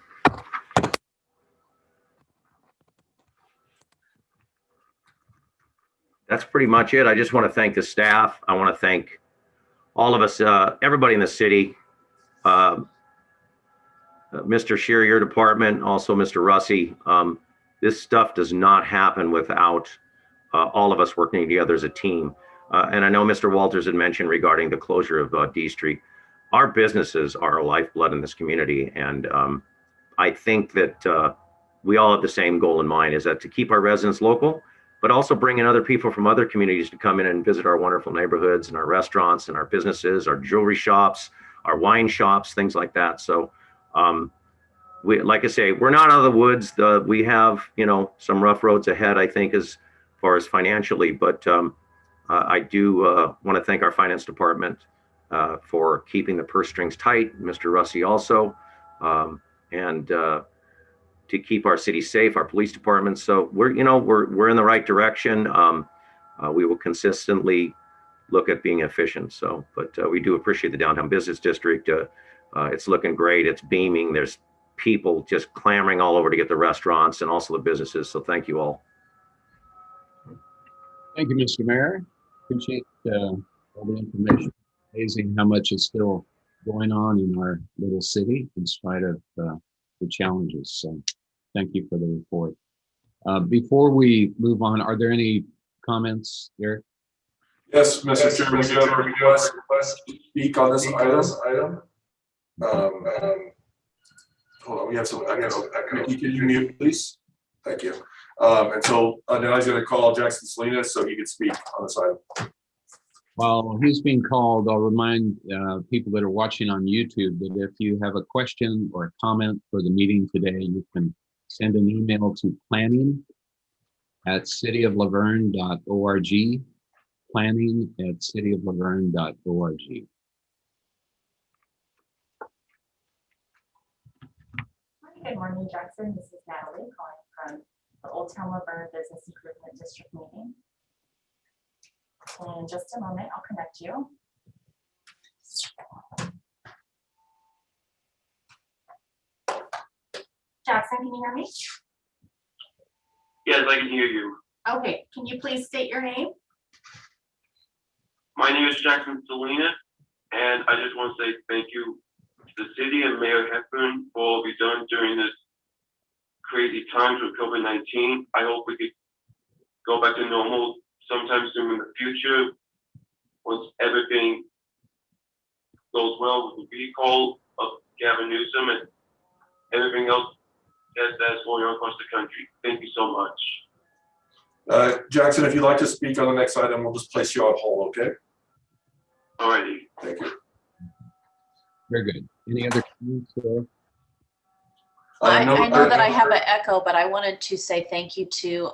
That's pretty much it. I just want to thank the staff. I want to thank all of us, everybody in the city, Mr. Shearer, your department, also Mr. Russi. This stuff does not happen without all of us working together as a team. And I know Mr. Walters had mentioned regarding the closure of D Street. Our businesses are our lifeblood in this community. And I think that we all have the same goal in mind, is that to keep our residents local, but also bring in other people from other communities to come in and visit our wonderful neighborhoods and our restaurants and our businesses, our jewelry shops, our wine shops, things like that. So we, like I say, we're not out of the woods. We have, you know, some rough roads ahead, I think, as far as financially, but I do want to thank our finance department for keeping the purse strings tight, Mr. Russi also, and to keep our city safe, our police department. So we're in the right direction. We will consistently look at being efficient. So, but we do appreciate the downtown business district. It's looking great. It's beaming. There's people just clamoring all over to get the restaurants and also the businesses. So thank you all. Thank you, Mr. Mayor. Appreciate all the information. Amazing how much is still going on in our little city in spite of challenges. So thank you for the report. Before we move on, are there any comments, Eric? Yes, Mr. Chairman, we do have a request to speak on this item. Hold on, we have some echo. Can you mute, please? Thank you. And so now he's going to call Jackson Salinas so he can speak on this item. While he's being called, I'll remind people that are watching on YouTube that if you have a question or a comment for the meeting today, you can send an email to planning@cityoflaverne.org, planning@cityoflaverne.org. Good morning, Jackson. This is Natalie calling from the Old Town Laverne Business Improvement District meeting. In just a moment, I'll connect you. Jackson, can you hear me? Yes, I can hear you. Okay, can you please state your name? My name is Jackson Salinas, and I just want to say thank you to the city and Mayor Hepburn for all we've done during this crazy times with COVID-19. I hope we could go back to normal sometime soon in the future once everything goes well with the recall of Gavin Newsom and everything else that's going on across the country. Thank you so much. Jackson, if you'd like to speak on the next item, we'll just place you on hold, okay? Alrighty. Thank you. Very good. Any other comments? I No know other- that I have an echo, but I wanted to say thank you to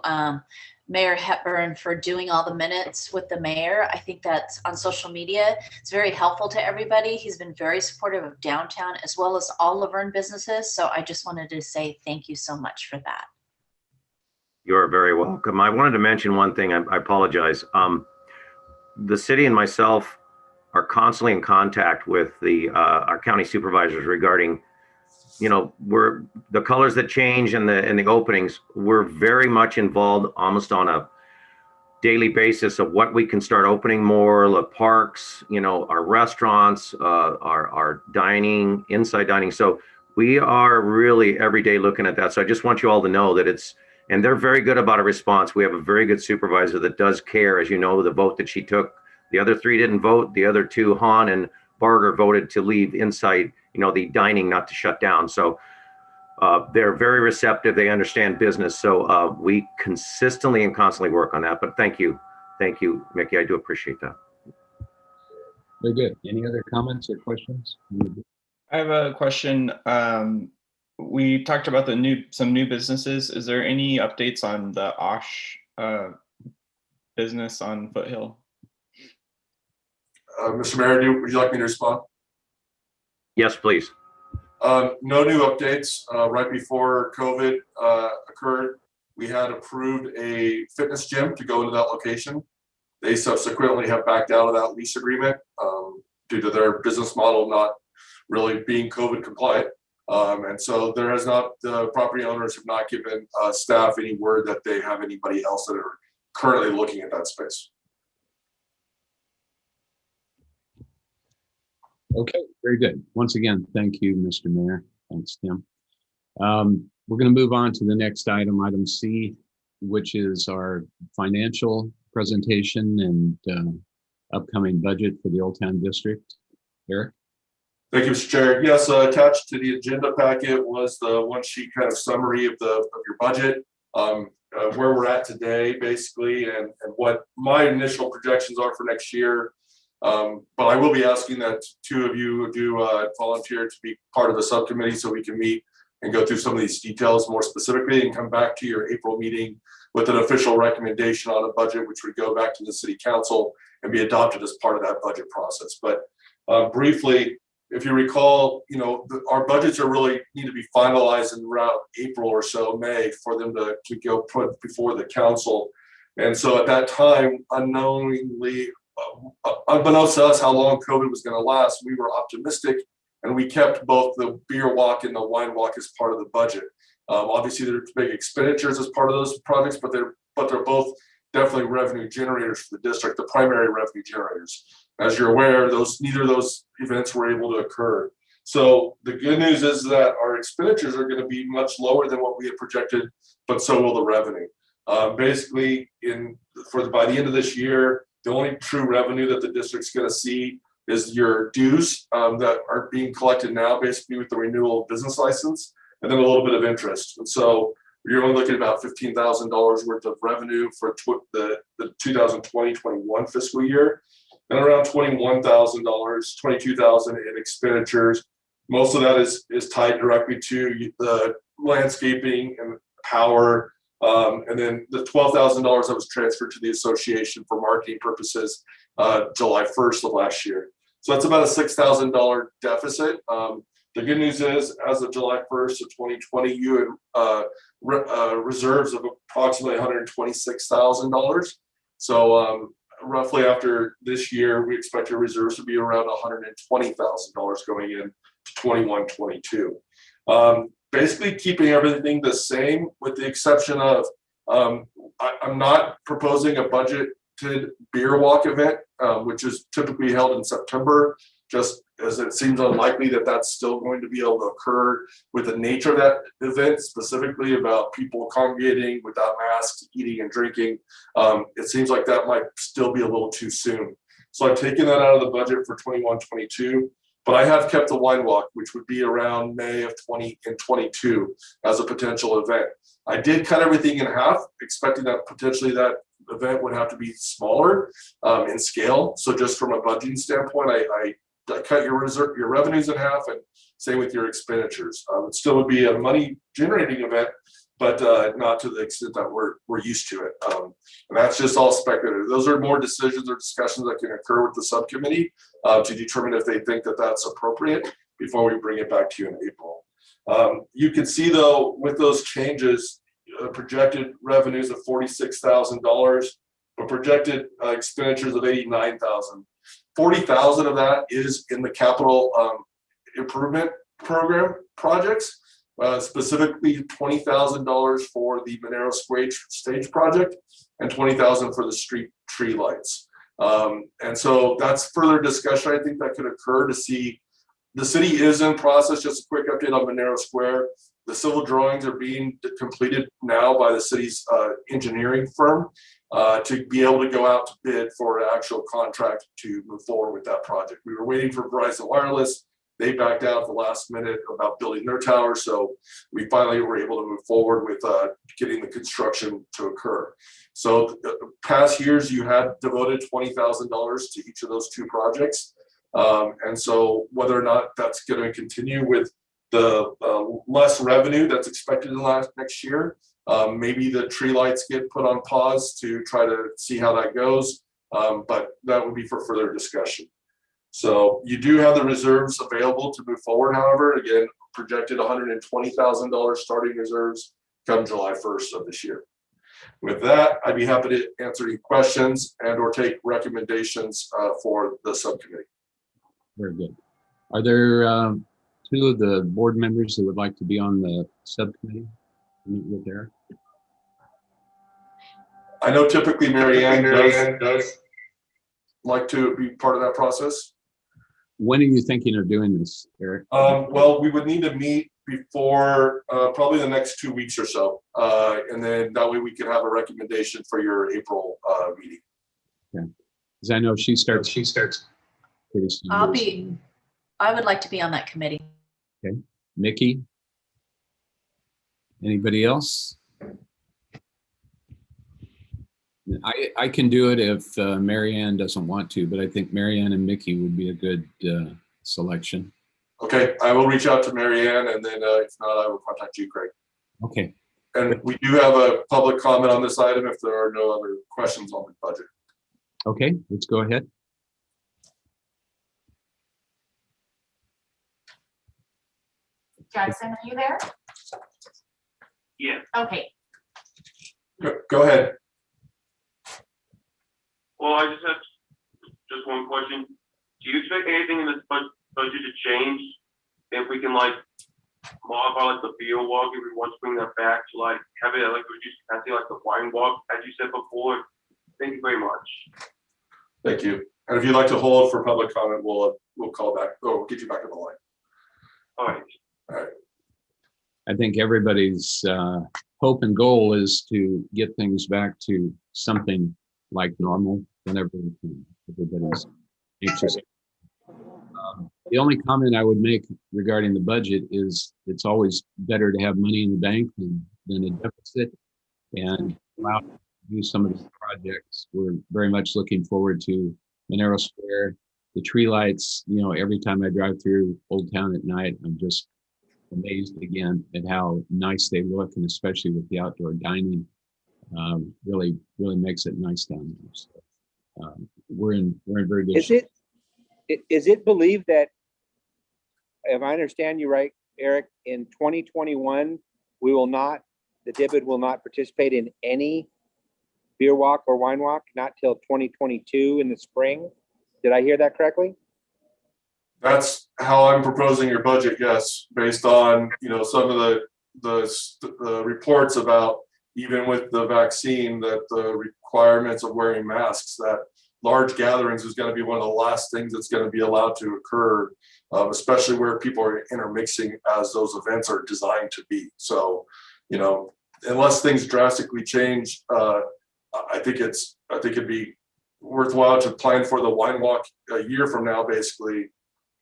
Mayor Hepburn for doing all the minutes with the mayor. I think that's on social media. It's very helpful to everybody. He's been very supportive of downtown as well as all Laverne businesses. So I just wanted to say thank you so much for that. You're very welcome. I wanted to mention one thing. I apologize. The city and myself are constantly in contact with our county supervisors regarding, we're the colors that change and the openings. We're very much involved almost on a daily basis of what we can start opening more, the parks, our restaurants, our dining, inside dining. So we are really every day looking at that. So I just want you all to know that and they're very good about a response. We have a very good supervisor that does care. As you know, the vote that she took, the other 3 didn't vote. The other 2, Han and Barger, voted to leave inside, the dining, not to shut down. So they're very receptive. They understand business. So we consistently and constantly work on that. But thank you. Thank you, Mickey. I do appreciate that. Very good. Any other comments or questions? I have a question. We talked about some new businesses. Is there any updates on the Osh business on Foothill? Mr. Mayor, would you like me to respond? Yes, please. No new updates. Right before COVID occurred, we had approved a fitness gym to go into that location. They subsequently have backed out of that lease agreement due to their business model not really being COVID compliant. And so the property owners have not given staff any word that they have anybody else that are currently looking at that space. Okay, very good. Once again, thank you, Mr. Mayor. Thanks, Tim. We're going to move on to the next item, item C, which is our financial presentation and upcoming budget for the Old Town District. Eric? Thank you, Mr. Chair. Yes, attached to the agenda packet was the one sheet kind of summary of your budget, where we're at today, basically, and what my initial projections are for next year. But I will be asking that 2 of you do volunteer to be part of the subcommittee so we can meet and go through some of these details more specifically and come back to your April meeting with an official recommendation on a budget, which would go back to the city council and be adopted as part of that budget process. But briefly, if you recall, our budgets are really need to be finalized in around April or so, May, for them to go put before the council. And so at that time, unknowingly, unbeknownst to us how long COVID was going to last, we were optimistic and we kept both the beer walk and the wine walk as part of the budget. Obviously, there's big expenditures as part of those projects, but they're both definitely revenue generators for the district, the primary revenue generators. As you're aware, neither of those events were able to occur. So the good news is that our expenditures are going to be much lower than what we had projected, but so will the revenue. Basically, by the end of this year, the only true revenue that the district's going to see is your dues that are being collected now, basically with the renewal of business license, and then a little bit of interest. And so you're only looking at about $15,000 worth of revenue for the 2020-21 fiscal year, and around $21,000, $22,000 in expenditures. Most of that is tied directly to the landscaping and power. And then the $12,000 that was transferred to the association for marketing purposes July 1st of last year. So that's about a $6,000 deficit. The good news is, as of July 1st of 2020, you had reserves of approximately $126,000. So roughly after this year, we expect your reserves to be around $120,000 going in to 21-22. Basically keeping everything the same with the exception of I'm not proposing a budgeted beer walk event, which is typically held in September, just as it seems unlikely that that's still going to be able to occur with the nature of that event, specifically about people congregating without masks, eating and drinking. It seems like that might still be a little too soon. So I'm taking that out of the budget for 21-22. But I have kept the wine walk, which would be around May of 2022 as a potential event. I did cut everything in half, expecting that potentially that event would have to be smaller in scale. So just from a budgeting standpoint, I cut your revenues in half, and same with your expenditures. It still would be a money generating event, but not to the extent that we're used to it. And that's just all speculative. Those are more decisions or discussions that can occur with the subcommittee to determine if they think that that's appropriate before we bring it back to you in April. You can see though, with those changes, projected revenues of $46,000, but projected expenditures of $89,000. $40,000 of that is in the capital improvement program projects. Specifically $20,000 for the Monero stage project and $20,000 for the street tree lights. And so that's further discussion I think that could occur to see. The city is in process. Just a quick update on Monero Square. The civil drawings are being completed now by the city's engineering firm to be able to go out to bid for an actual contract to move forward with that project. We were waiting for Verizon Wireless. They backed out at the last minute about building their tower, so we finally were able to move forward with getting the construction to occur. So past years, you had devoted $20,000 to each of those two projects. And so whether or not that's going to continue with the less revenue that's expected in the next year, maybe the tree lights get put on pause to try to see how that goes, but that would be for further discussion. So you do have the reserves available to move forward. However, again, projected $120,000 starting reserves come July 1st of this year. With that, I'd be happy to answer any questions and or take recommendations for the subcommittee. Very good. Are there two of the board members who would like to be on the subcommittee? Meet with Eric. I know typically Mary Ann does like to be part of that process. When are you thinking of doing this, Eric? Well, we would need to meet before probably the next 2 weeks or so. And then that way we can have a recommendation for your April meeting. Okay. Because I know she starts pretty soon. I would like to be on that committee. Okay. Nikki? Anybody else? I can do it if Mary Ann doesn't want to, but I think Mary Ann and Mickey would be a good selection. Okay, I will reach out to Mary Ann, and then if not, I will contact you, Craig. Okay. And we do have a public comment on this item if there are no other questions on the budget. Okay, let's go ahead. Jackson, are you there? Yeah. Okay. Go ahead. Well, I just have just one question. Do you expect anything in this budget to change? If we can like modify like the beer walk, if we want to bring that back to like have it like reduced capacity like the wine walk, as you said before. Thank you very much. Thank you. And if you'd like to hold for public comment, we'll call back or we'll get you back on the line. All right. I think everybody's hope and goal is to get things back to something like normal whenever we can. Everybody's anxious. The only comment I would make regarding the budget is it's always better to have money in the bank than a deficit, and allow to do some of these projects. We're very much looking forward to Monero Square, the tree lights. You know, every time I drive through Old Town at night, I'm just amazed again at how nice they look, and especially with the outdoor dining, really makes it nice down there. So, we're in very good shape. Is it believed that, if I understand you right, Eric, in 2021, the DIBID will not participate in any beer walk or wine walk, not till 2022 in the spring? Did I hear that correctly? That's how I'm proposing your budget, yes, based on, you know, some of the reports about, even with the vaccine, that the requirements of wearing masks, that large gatherings is going to be one of the last things that's going to be allowed to occur, especially where people are intermixing as those events are designed to be. So, you know, unless things drastically change, I think it'd be worthwhile to plan for the wine walk a year from now, basically,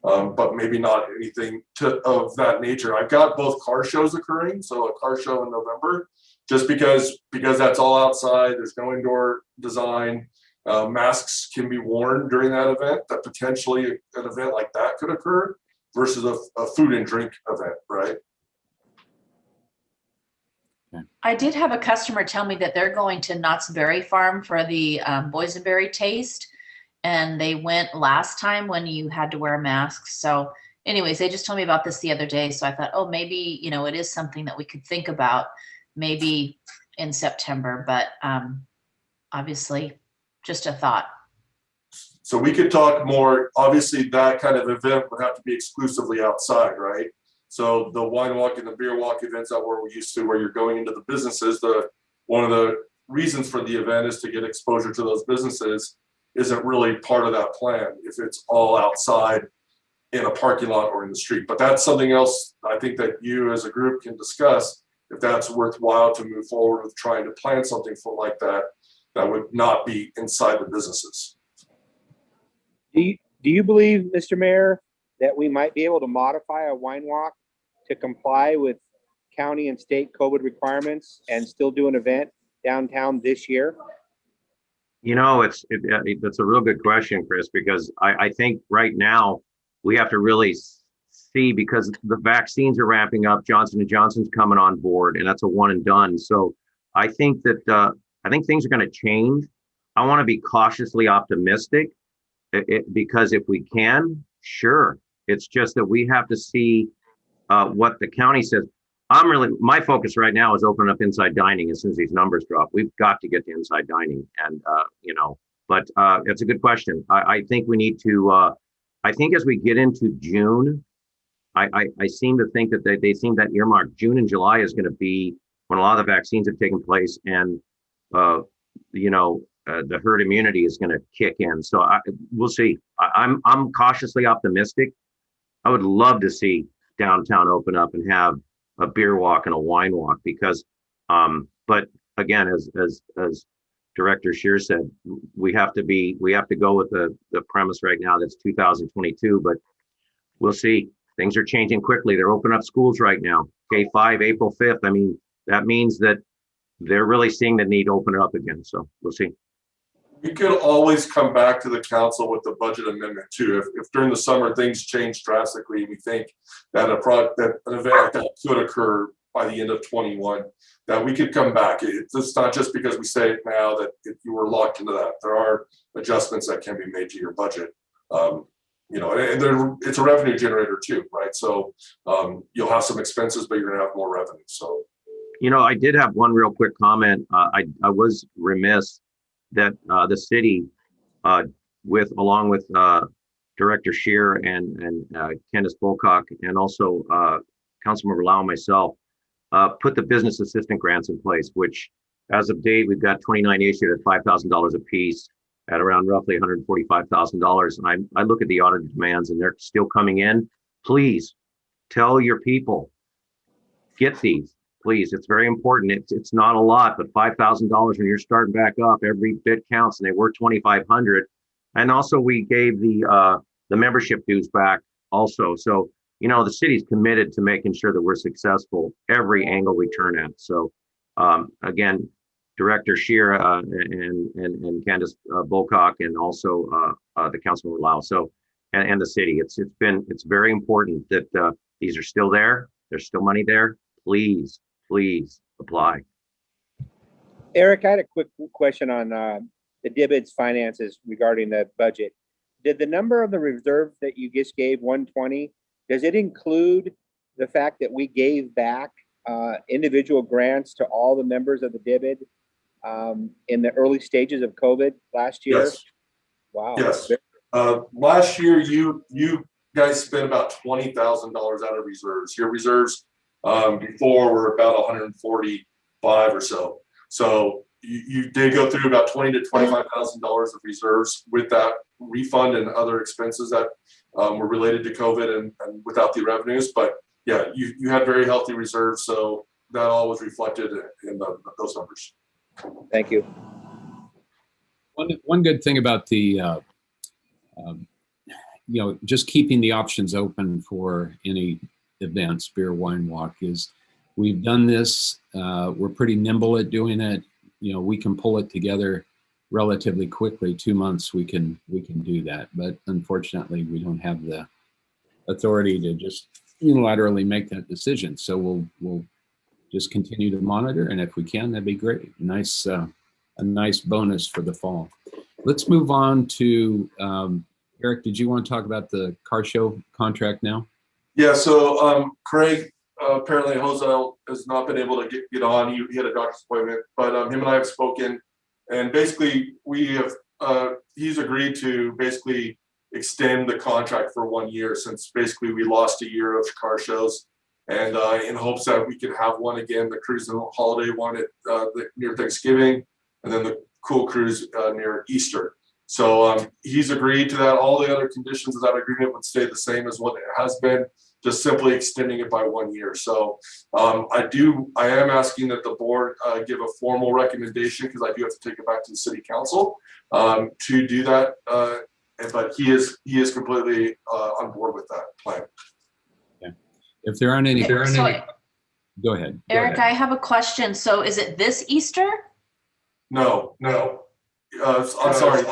but maybe not anything of that nature. I've got both car shows occurring, so a car show in November, just because that's all outside. There's no indoor design. Masks can be worn during that event. That potentially an event like that could occur versus a food and drink event, right? I did have a customer tell me that they're going to Knott's Berry Farm for the boysenberry taste, and they went last time when you had to wear masks. So anyways, they just told me about this the other day. So I thought, oh, maybe, you know, it is something that we could think about maybe in September, but obviously just a thought. So we could talk more. Obviously, that kind of event would have to be exclusively outside, right? So the wine walk and the beer walk events that we're used to, where you're going into the businesses, one of the reasons for the event is to get exposure to those businesses, isn't really part of that plan if it's all outside in a parking lot or in the street. But that's something else I think that you as a group can discuss, if that's worthwhile to move forward with trying to plan something for like that, that would not be inside the businesses. Do you believe, Mr. Mayor, that we might be able to modify a wine walk to comply with county and state COVID requirements and still do an event downtown this year? You know, that's a real good question, Chris, because I think right now we have to really see, because the vaccines are ramping up. Johnson & Johnson's coming on board, and that's a one and done. So I think that I think things are going to change. I want to be cautiously optimistic, because if we can, sure. It's just that we have to see what the county says. My focus right now is opening up inside dining as soon as these numbers drop. We've got to get to inside dining, and you know, but it's a good question. I think we need to, I think as we get into June, I seem to think that they seem that earmark June and July is going to be when a lot of the vaccines have taken place, and you know, the herd immunity is going to kick in. So we'll see. I'm cautiously optimistic. I would love to see downtown open up and have a beer walk and a wine walk, because but again, as Director Scheer said, we have to go with the premise right now that's 2022, but we'll see. Things are changing quickly. They're opening up schools right now. K-5, April 5th. I mean, that means that they're really seeing the need to open it up again. So we'll see. We could always come back to the council with the budget amendment too. If during the summer things change drastically, we think that an event like that could occur by the end of 21, that we could come back. It's not just because we say it now that you were locked into that. There are adjustments that can be made to your budget. You know, and it's a revenue generator too, right? So you'll have some expenses, but you're gonna have more revenue. So, you know, I did have one real quick comment. I was remiss that the city, along with Director Scheer and Candace Bolcock, and also Councilmember Lau and myself, put the business assistant grants in place, which as of date, we've got 29 issued at $5,000 a piece at around roughly $145,000. And I look at the audit demands and they're still coming in. Please Tell your people, get these, please. It's very important. It's not a lot, but $5,000 when you're starting back up, every bit counts, and they were 2,500. And also we gave the membership dues back also. So, you know, the city's committed to making sure that we're successful every angle we turn at. So again, Director Shear and Candace Bulcock, and also the Councilman Lau. So, and the city, it's very important that these are still there. There's still money there. Please apply. Eric, I had a quick question on the Dibbits finances regarding the budget. Did the number of the reserve that you just gave, 120, does it include the fact that we gave back individual grants to all the members of the Dibbit in the early stages of COVID last year? Yes. Wow. Yes. Last year, you guys spent about $20,000 out of reserves. Your reserves before were about 145 or so. So you did go through about $20,000 to $25,000 of reserves with that refund and other expenses that were related to COVID and without the revenues. But yeah, you had very healthy reserves, so that all was reflected in those numbers. Thank you. One good thing about the just keeping the options open for any events, beer, wine walk, is we've done this. We're pretty nimble at doing it. You know, we can pull it together relatively quickly. 2 months we can do that, but unfortunately we don't have the authority to just unilaterally make that decision. So we'll just continue to monitor, and if we can, that'd be great. A nice bonus for the fall. Let's move on to Eric. Did you want to talk about the car show contract now? Yeah. So Craig apparently Jose has not been able to get on. He had a doctor's appointment, but him and I have spoken, and basically he's agreed to basically extend the contract for 1 year, since basically we lost a year of car shows, and in hopes that we can have one again, the cruise and holiday one at near Thanksgiving, and then the cool cruise near Easter. So he's agreed to that. All the other conditions of that agreement would stay the same as what it has been, just simply extending it by 1 year. So I am asking that the board give a formal recommendation, because I do have to take it back to the city council to do that. But he is completely on board with that plan. Yeah. If there aren't any, go ahead. Eric, I have a question. So is it this Easter? No. I'm sorry.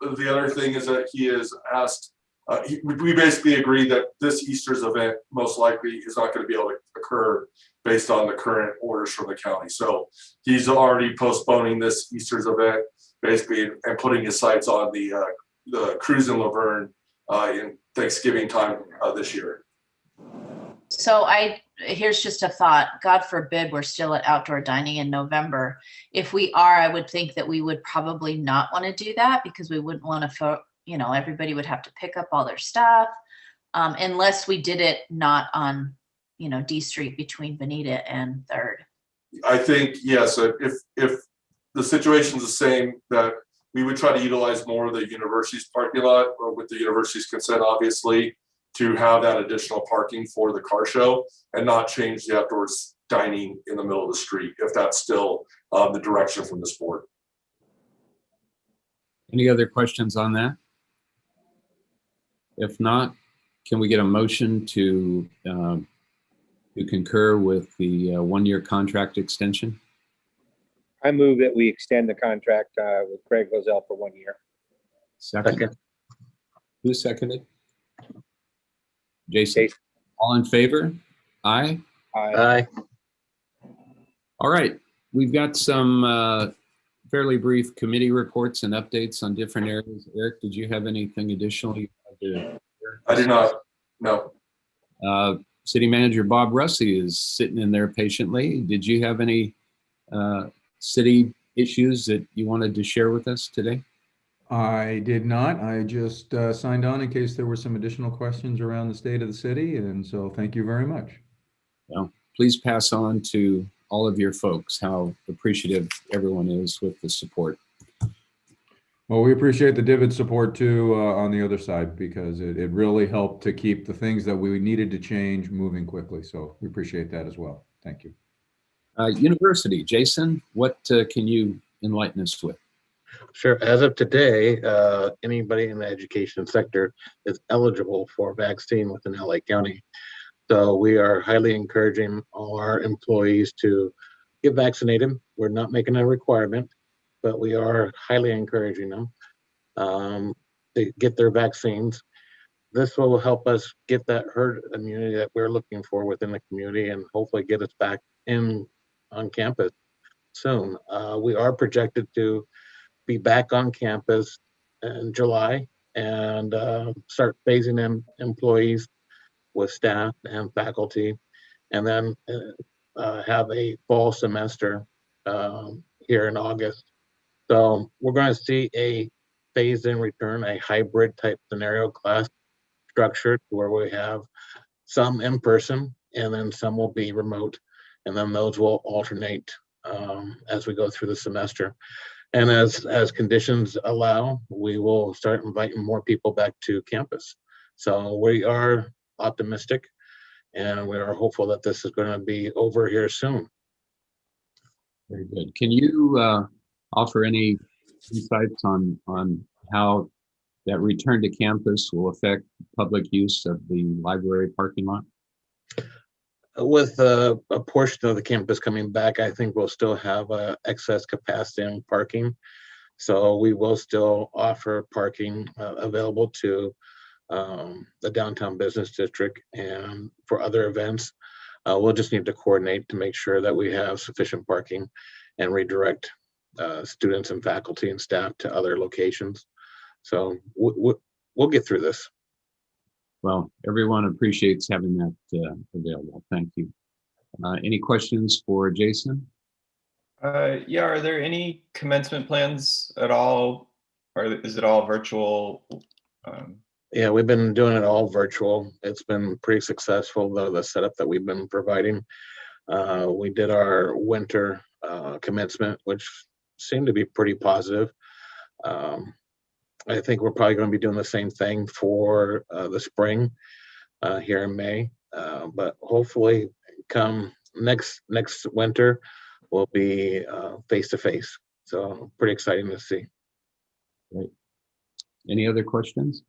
The other thing is that he has asked, we basically agree that this Easter's event most likely is not going to be able to occur based on the current orders from the county. So he's already postponing this Easter's event basically and putting his sights on the cruise in Laverne in Thanksgiving time this year. So here's just a thought. God forbid we're still at outdoor dining in November. If we are, I would think that we would probably not want to do that, because we wouldn't want to, everybody would have to pick up all their stuff, unless we did it not on, D Street between Bonita and 3rd. I think, yes, if the situation's the same, that we would try to utilize more of the university's parking lot, or with the university's consent, obviously, to have that additional parking for the car show, and not change the outdoors dining in the middle of the street, if that's still the direction from this board. Any other questions on that? If not, can we get a motion to concur with the 1 year contract extension? I move that we extend the contract with Craig Lozelle for 1 year. Second. Who seconded? Jason. All in favor? Aye. Aye. All right. We've got some fairly brief committee reports and updates on different areas. Eric, did you have anything additional you wanted to share? I do not. No. City Manager Bob Russey is sitting in there patiently. Did you have any city issues that you wanted to share with us today? I did not. I just signed on in case there were some additional questions around the state of the city. And so thank you very much. Well, please pass on to all of your folks how appreciative everyone is with the support. Well, we appreciate the Divot support too, on the other side, because it really helped to keep the things that we needed to change moving quickly. So we appreciate that as well. Thank you. University, Jason, what can you enlighten us with? Sure. As of today, anybody in the education sector is eligible for vaccine within LA County. So we are highly encouraging all our employees to get vaccinated. We're not making a requirement, but we are highly encouraging them to get their vaccines. This will help us get that herd immunity that we're looking for within the community and hopefully get us back in on campus soon. We are projected to be back on campus in July and start phasing in employees with staff and faculty, and then have a fall semester here in August. So we're going to see a phased in return, a hybrid type scenario class structure where we have some in person and then some will be remote, and then those will alternate as we go through the semester. And as conditions allow, we will start inviting more people back to campus. So we are optimistic and we are hopeful that this is going to be over here soon. Very good. Can you offer any insights on how that return to campus will affect public use of the library parking lot? With a portion of the campus coming back, I think we'll still have excess capacity in parking. So we will still offer parking available to the downtown business district and for other events. We'll just need to coordinate to make sure that we have sufficient parking and redirect students and faculty and staff to other locations. So we'll get through this. Well, everyone appreciates having that available. Thank you. Any questions for Jason? Yeah, are there any commencement plans at all, or is it all virtual? Yeah, we've been doing it all virtual. It's been pretty successful, though, the setup that we've been providing. We did our winter commencement, which seemed to be pretty positive. I think we're probably going to be doing the same thing for the spring here in May, but hopefully come next winter will be face to face. So pretty exciting to see. Great. Any other questions?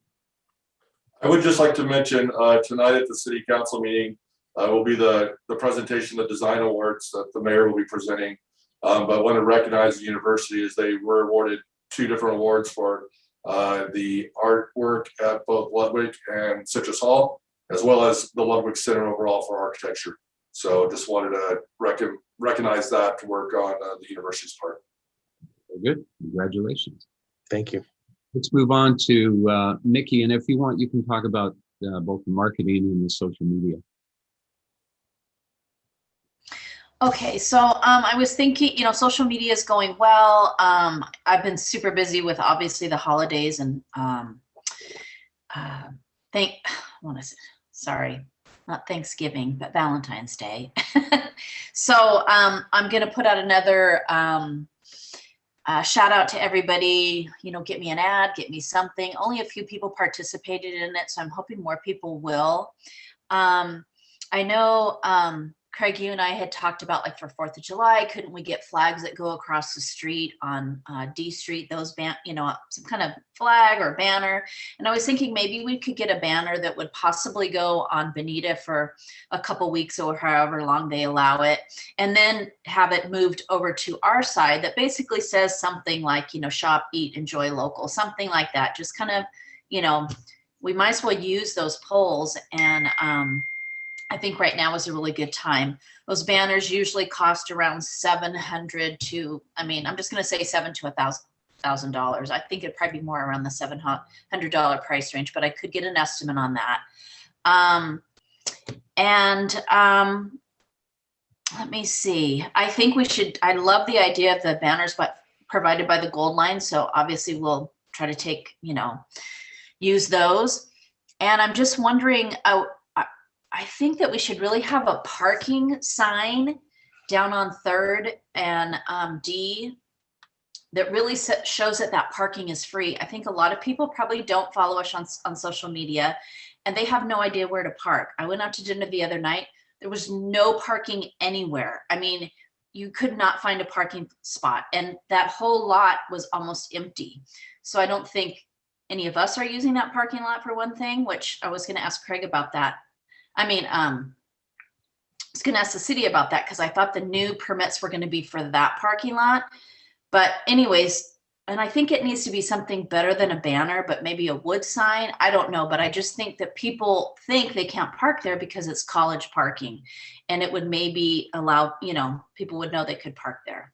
I would just like to mention tonight at the city council meeting will be the presentation of design awards that the mayor will be presenting. But I want to recognize the university as they were awarded 2 different awards for the artwork at both Ludwig and Citrus Hall, as well as the Ludwig Center overall for architecture. So just wanted to recognize that work on the university's part. Very good. Congratulations. Thank you. Let's move on to Nikki, and if you want, you can talk about both the marketing and the social media. Okay, so I was thinking, social media is going well. I've been super busy with obviously the holidays and not Thanksgiving, but Valentine's Day. So I'm gonna put out another shout out to everybody, get me an ad, get me something. Only a few people participated in it, so I'm hoping more people will. I know Craig, you and I had talked about, like, for 4th of July, couldn't we get flags that go across the street on D Street, those some kind of flag or banner. And I was thinking maybe we could get a banner that would possibly go on Bonita for a couple weeks or however long they allow it, and then have it moved over to our side that basically says something like, shop, eat, enjoy local, something like that. Just kind of, we might as well use those poles, and I think right now is a really good time. Those banners usually cost around $700 to, I'm just going to say $7,000 to $1,000. I think it'd probably be more around the $700 price range, but I could get an estimate on that. Let me see. I think I love the idea of the banners, but provided by the Gold Line. So obviously we'll try to use those. And I'm just wondering, I think that we should really have a parking sign down on 3rd and D that really shows that that parking is free. I think a lot of people probably don't follow us on social media and they have no idea where to park. I went out to dinner the other night. There was no parking anywhere. I mean, you could not find a parking spot and that whole lot was almost empty. So I don't think any of us are using that parking lot for one thing, which I was going to ask Craig about that. I mean, I was going to ask the city about that because I thought the new permits were going to be for that parking lot. But anyways, and I think it needs to be something better than a banner, but maybe a wood sign. I don't know, but I just think that people think they can't park there because it's college parking. And it would maybe allow, you know, people would know they could park there.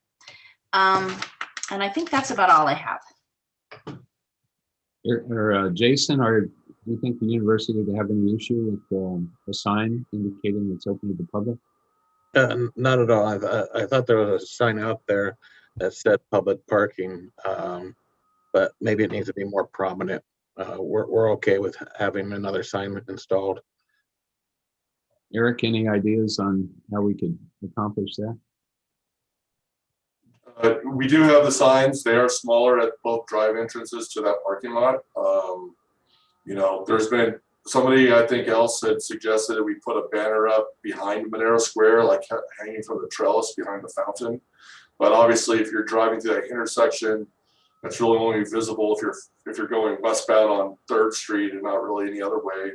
And I think that's about all I have. Jason, do you think the university would have any issue with a sign indicating it's open to the public? Not at all. I thought there was a sign out there that said public parking, but maybe it needs to be more prominent. We're okay with having another sign installed. Eric, any ideas on how we could accomplish that? We do have the signs. They are smaller at both drive entrances to that parking lot. You know, there's been somebody, I think, else had suggested that we put a banner up behind Monero Square, like hanging from the trellis behind the fountain. But obviously, if you're driving through that intersection, that's really only visible if you're going westbound on 3rd Street and not really any other way.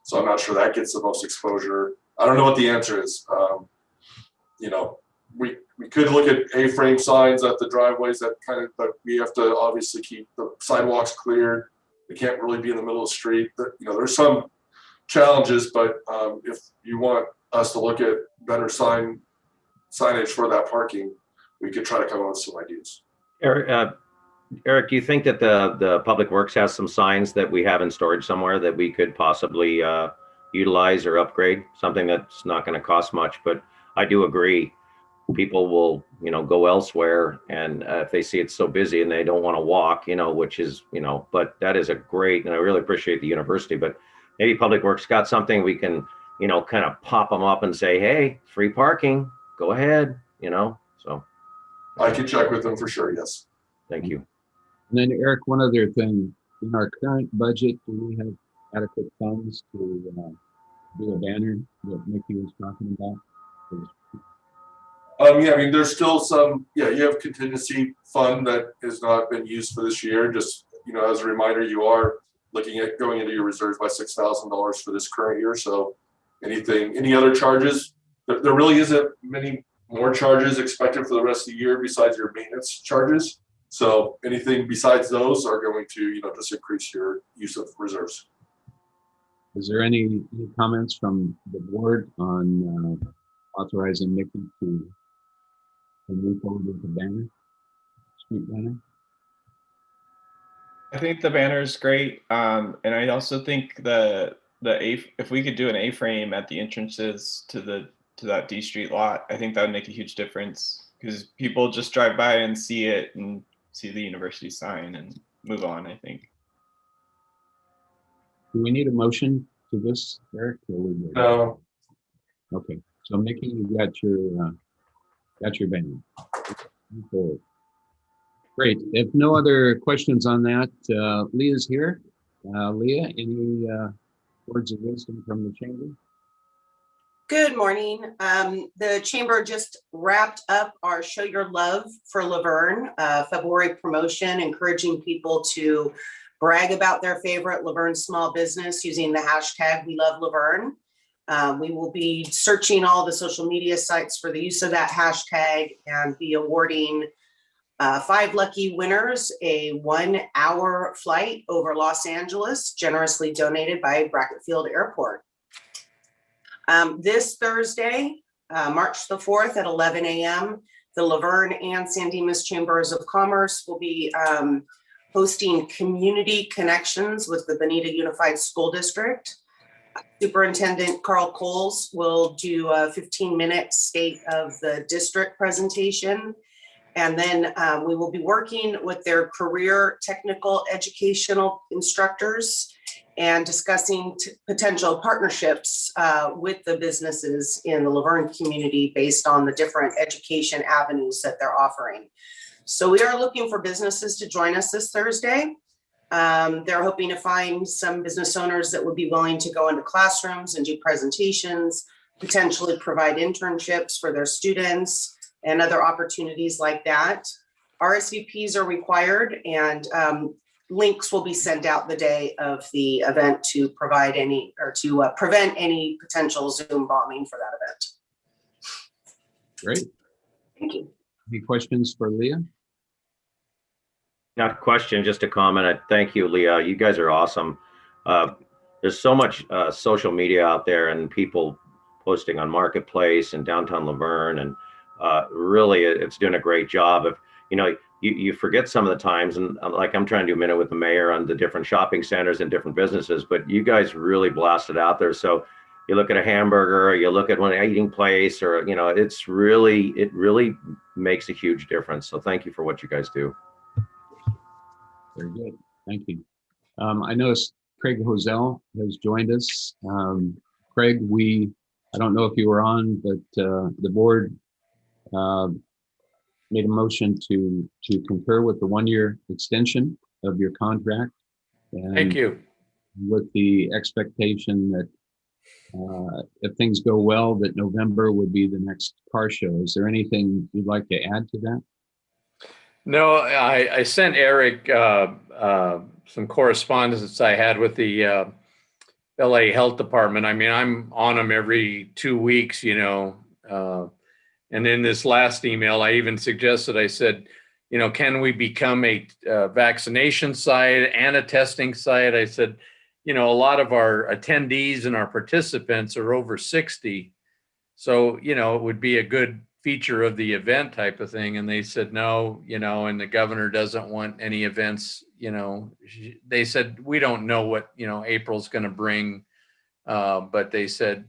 So I'm not sure that gets the most exposure. I don't know what the answer is. You know, we could look at A-frame signs at the driveways that kind of, but we have to obviously keep the sidewalks cleared. We can't really be in the middle of the street. You know, there's some challenges, but if you want us to look at better signage for that parking, we could try to come up with some ideas. Eric, do you think that the Public Works has some signs that we have in storage somewhere that we could possibly utilize or upgrade? Something that's not going to cost much, but I do agree. People will, you know, go elsewhere, and if they see it's so busy and they don't want to walk, you know, which is, you know, but that is a great, and I really appreciate the university, but maybe Public Works got something we can, you know, kind of pop them up and say, hey, free parking, go ahead, you know, so. I can check with them for sure, yes. Thank you. And then Eric, one other thing, in our current budget, do we have adequate funds to do a banner that Mickey was talking about? Yeah, I mean, there's still some, yeah, you have contingency fund that has not been used for this year. Just, you know, as a reminder, you are looking at going into your reserves by $6,000 for this current year. So any other charges, there really isn't many more charges expected for the rest of the year besides your maintenance charges. So anything besides those are going to, you know, just increase your use of reserves. Is there any comments from the board on authorizing Mickey to move forward with the banner, street banner? I think the banner is great, and I also think if we could do an A-frame at the entrances to that D Street lot, I think that would make a huge difference because people just drive by and see it and see the university sign and move on, I think. Do we need a motion to this, Eric? No. Okay, so Mickey, you got your banner. Okay. Great. If no other questions on that, Leah's here. Leah, any words of wisdom from the chamber? Good morning. The chamber just wrapped up our Show Your Love for Laverne February promotion, encouraging people to brag about their favorite Laverne small business using the hashtag We Love Laverne. We will be searching all the social media sites for the use of that hashtag and be awarding 5 lucky winners a 1-hour flight over Los Angeles, generously donated by Brackett Field Airport. This Thursday, March the 4th at 11 a.m., the Laverne and San Dimas Chambers of Commerce will be hosting Community Connections with the Bonita Unified School District. Superintendent Carl Coles will do a 15-minute state of the district presentation. And then we will be working with their career technical educational instructors and discussing potential partnerships with the businesses in the Laverne community based on the different education avenues that they're offering. So we are looking for businesses to join us this Thursday. They're hoping to find some business owners that would be willing to go into classrooms and do presentations, potentially provide internships for their students and other opportunities like that. RSVPs are required, and links will be sent out the day of the event to provide any, or to prevent any potential Zoom bombing for that event. Great. Thank you. Any questions for Leah? Not a question, just a comment. I thank you, Leah. You guys are awesome. There's so much social media out there and people posting on Marketplace and downtown Laverne, and really it's doing a great job. If you forget some of the times, and like I'm trying to do a minute with the mayor on the different shopping centers and different businesses, but you guys really blasted out there. So you look at a hamburger, or you look at one eating place, or it really makes a huge difference. So thank you for what you guys do. Very good. Thank you. I noticed Craig Hosell has joined us. Craig, I don't know if you were on, but the board made a motion to concur with the 1-year extension of your contract. And thank you. With the expectation that if things go well, that November would be the next car show. Is there anything you'd like to add to that? No, I sent Eric some correspondence I had with the LA Health Department. I mean, I'm on them every 2 weeks, and in this last email, I even suggested, I said, can we become a vaccination site and a testing site? I said, a lot of our attendees and our participants are over 60. So, it would be a good feature of the event type of thing. And they said, no, and the governor doesn't want any events, they said, we don't know what, April's going to bring. But they said,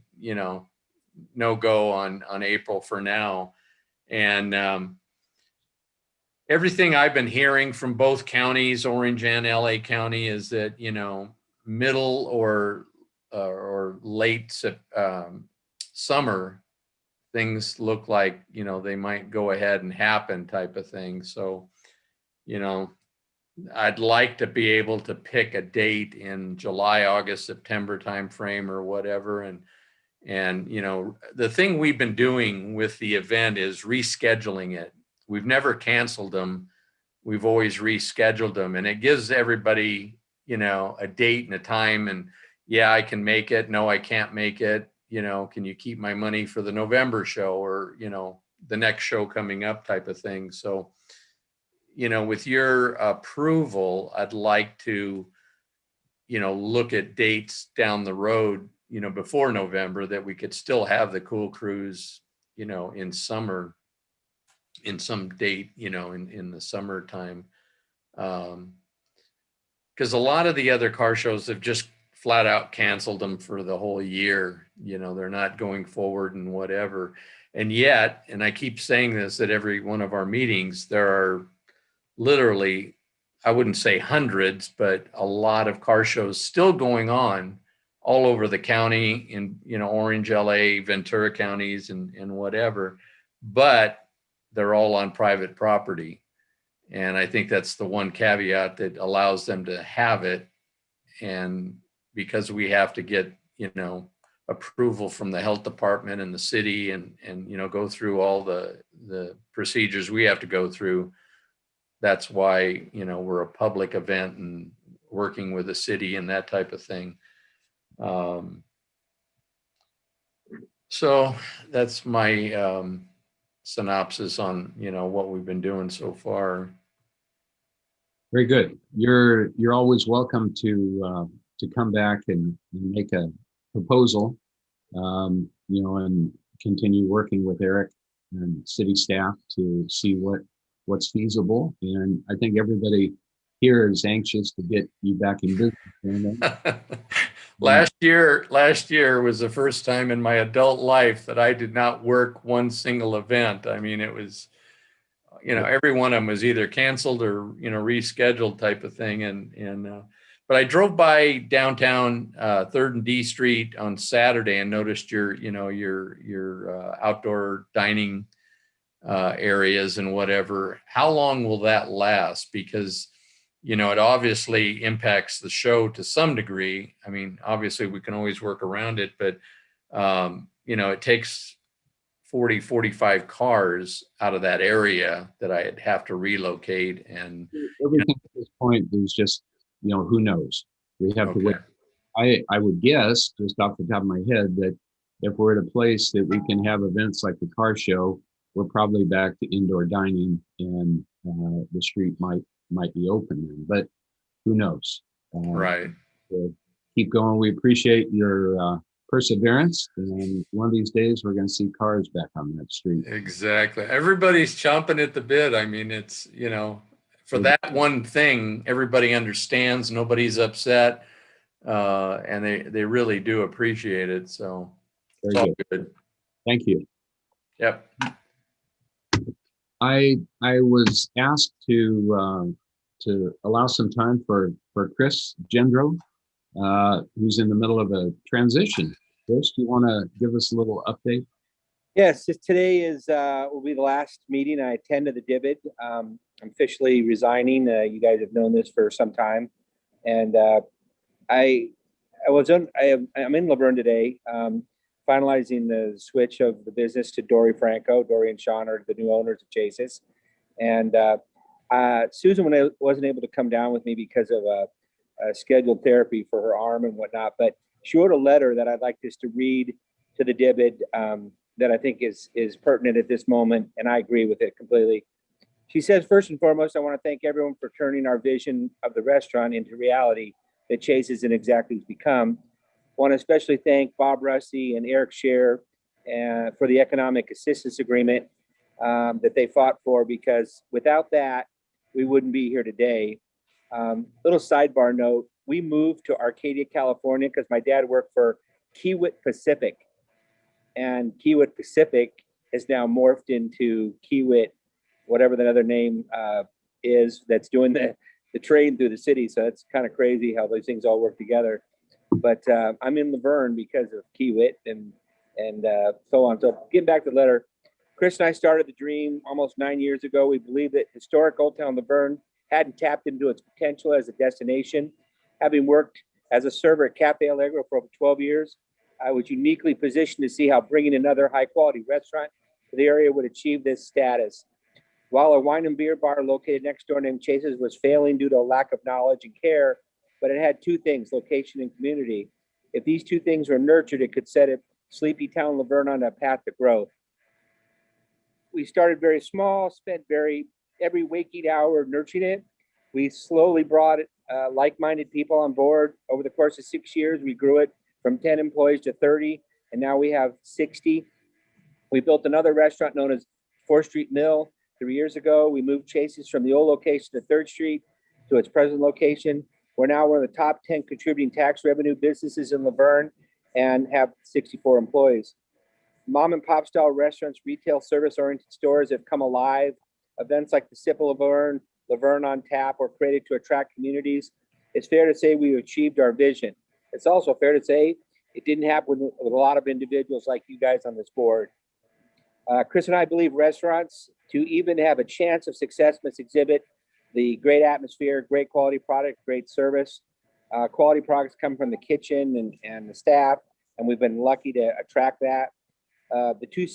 no go on April for now. And everything I've been hearing from both counties, Orange and LA County, is that, middle or late summer, things look like, they might go ahead and happen type of thing. So, I'd like to be able to pick a date in July, August, September timeframe or whatever. And the thing we've been doing with the event is rescheduling it. We've never canceled them. We've always rescheduled them, and it gives everybody, a date and a time, and yeah, I can make it. No, I can't make it. Can you keep my money for the November show, or, the next show coming up type of thing. So, with your approval, I'd like to, look at dates down the road, before November, that we could still have the Cool Cruise, in summer, in some date, in the summertime. Because a lot of the other car shows have just flat out canceled them for the whole year. They're not going forward and whatever. And yet, and I keep saying this at every one of our meetings, there are literally, I wouldn't say hundreds, but a lot of car shows still going on all over the county, in, Orange, LA, Ventura counties and whatever, but they're all on private property. And I think that's the one caveat that allows them to have it. And because we have to get, approval from the health department and the city and go through all the procedures we have to go through. That's why, we're a public event and working with the city and that type of thing. So that's my synopsis on, what we've been doing so far. Very good. You're always welcome to come back and make a proposal, and continue working with Eric and city staff to see what's feasible. And I think everybody here is anxious to get you back in business. Last year was the first time in my adult life that I did not work one single event. I mean, it was, every one of them was either canceled or, rescheduled type of thing. But I drove by downtown 3rd and D Street on Saturday and noticed your outdoor dining areas and whatever. How long will that last? Because, you know, it obviously impacts the show to some degree. I mean, obviously we can always work around it, but, you know, it takes 40, 45 cars out of that area that I'd have to relocate. And Everything at this point is just, you know, who knows? We have to wait. I would guess, just off the top of my head, that if we're at a place that we can have events like the car show, we're probably back to indoor dining, and the street might be open then, but who knows? right. So keep going. We appreciate your perseverance, and one of these days we're going to see cars back on that street. Exactly. Everybody's chomping at the bit. I mean, it's, you know, for that one thing, everybody understands, nobody's upset, and they really do appreciate it. So it's all good. Thank you. Yep. I was asked to allow some time for Chris Gendro, who's in the middle of a transition. Chris, do you want to give us a little update? Yes, today will be the last meeting I attend to the DIBID. I'm officially resigning. You guys have known this for some time, and I'm in Laverne today, finalizing the switch of the business to Dory Franco. Dory and Sean are the new owners of Chase's, and Susan wasn't able to come down with me because of a scheduled therapy for her arm and whatnot, but she wrote a letter that I'd like just to read to the DIBID that I think is pertinent at this moment, and I agree with it completely. She says, first and foremost, I want to thank everyone for turning our vision of the restaurant into reality that Chase's and Exactly has become. I want to especially thank Bob Russi and Eric Scher for the economic assistance agreement that they fought for, because without that, we wouldn't be here today. Little sidebar note, we moved to Arcadia, California, because my dad worked for Kiewit Pacific, and Kiewit Pacific has now morphed into Kiewit, whatever the other name is, that's doing the train through the city. So it's kind of crazy how those things all work together. But I'm in Laverne because of Kiewit and so on. So getting back to the letter, Chris and I started the dream almost 9 years ago. We believed that historic Old Town Laverne hadn't tapped into its potential as a destination. Having worked as a server at Cafe Allegro for over 12 years, I was uniquely positioned to see how bringing another high-quality restaurant to the area would achieve this status. While a wine and beer bar located next door named Chase's was failing due to a lack of knowledge and care, but it had two things, location and community. If these two things were nurtured, it could set a sleepy town Laverne on a path to growth. We started very small, spent every waking hour nurturing it. We slowly brought like-minded people on board. Over the course of 6 years, we grew it from 10 employees to 30, and now we have 60. We built another restaurant known as 4th Street Mill 3 years ago. We moved Chase's from the old location to 3rd Street to its present location. We're now one of the top 10 contributing tax revenue businesses in Laverne and have 64 employees. Mom and pop style restaurants, retail service oriented stores have come alive. Events like the Sip of Laverne, Laverne on Tap were created to attract communities. It's fair to say we achieved our vision. It's also fair to say it didn't happen with a lot of individuals like you guys on this board. Chris and I believe restaurants, to even have a chance of success, must exhibit the great atmosphere, great quality product, great service. Quality products come from the kitchen and the staff, and we've been lucky to attract that. The two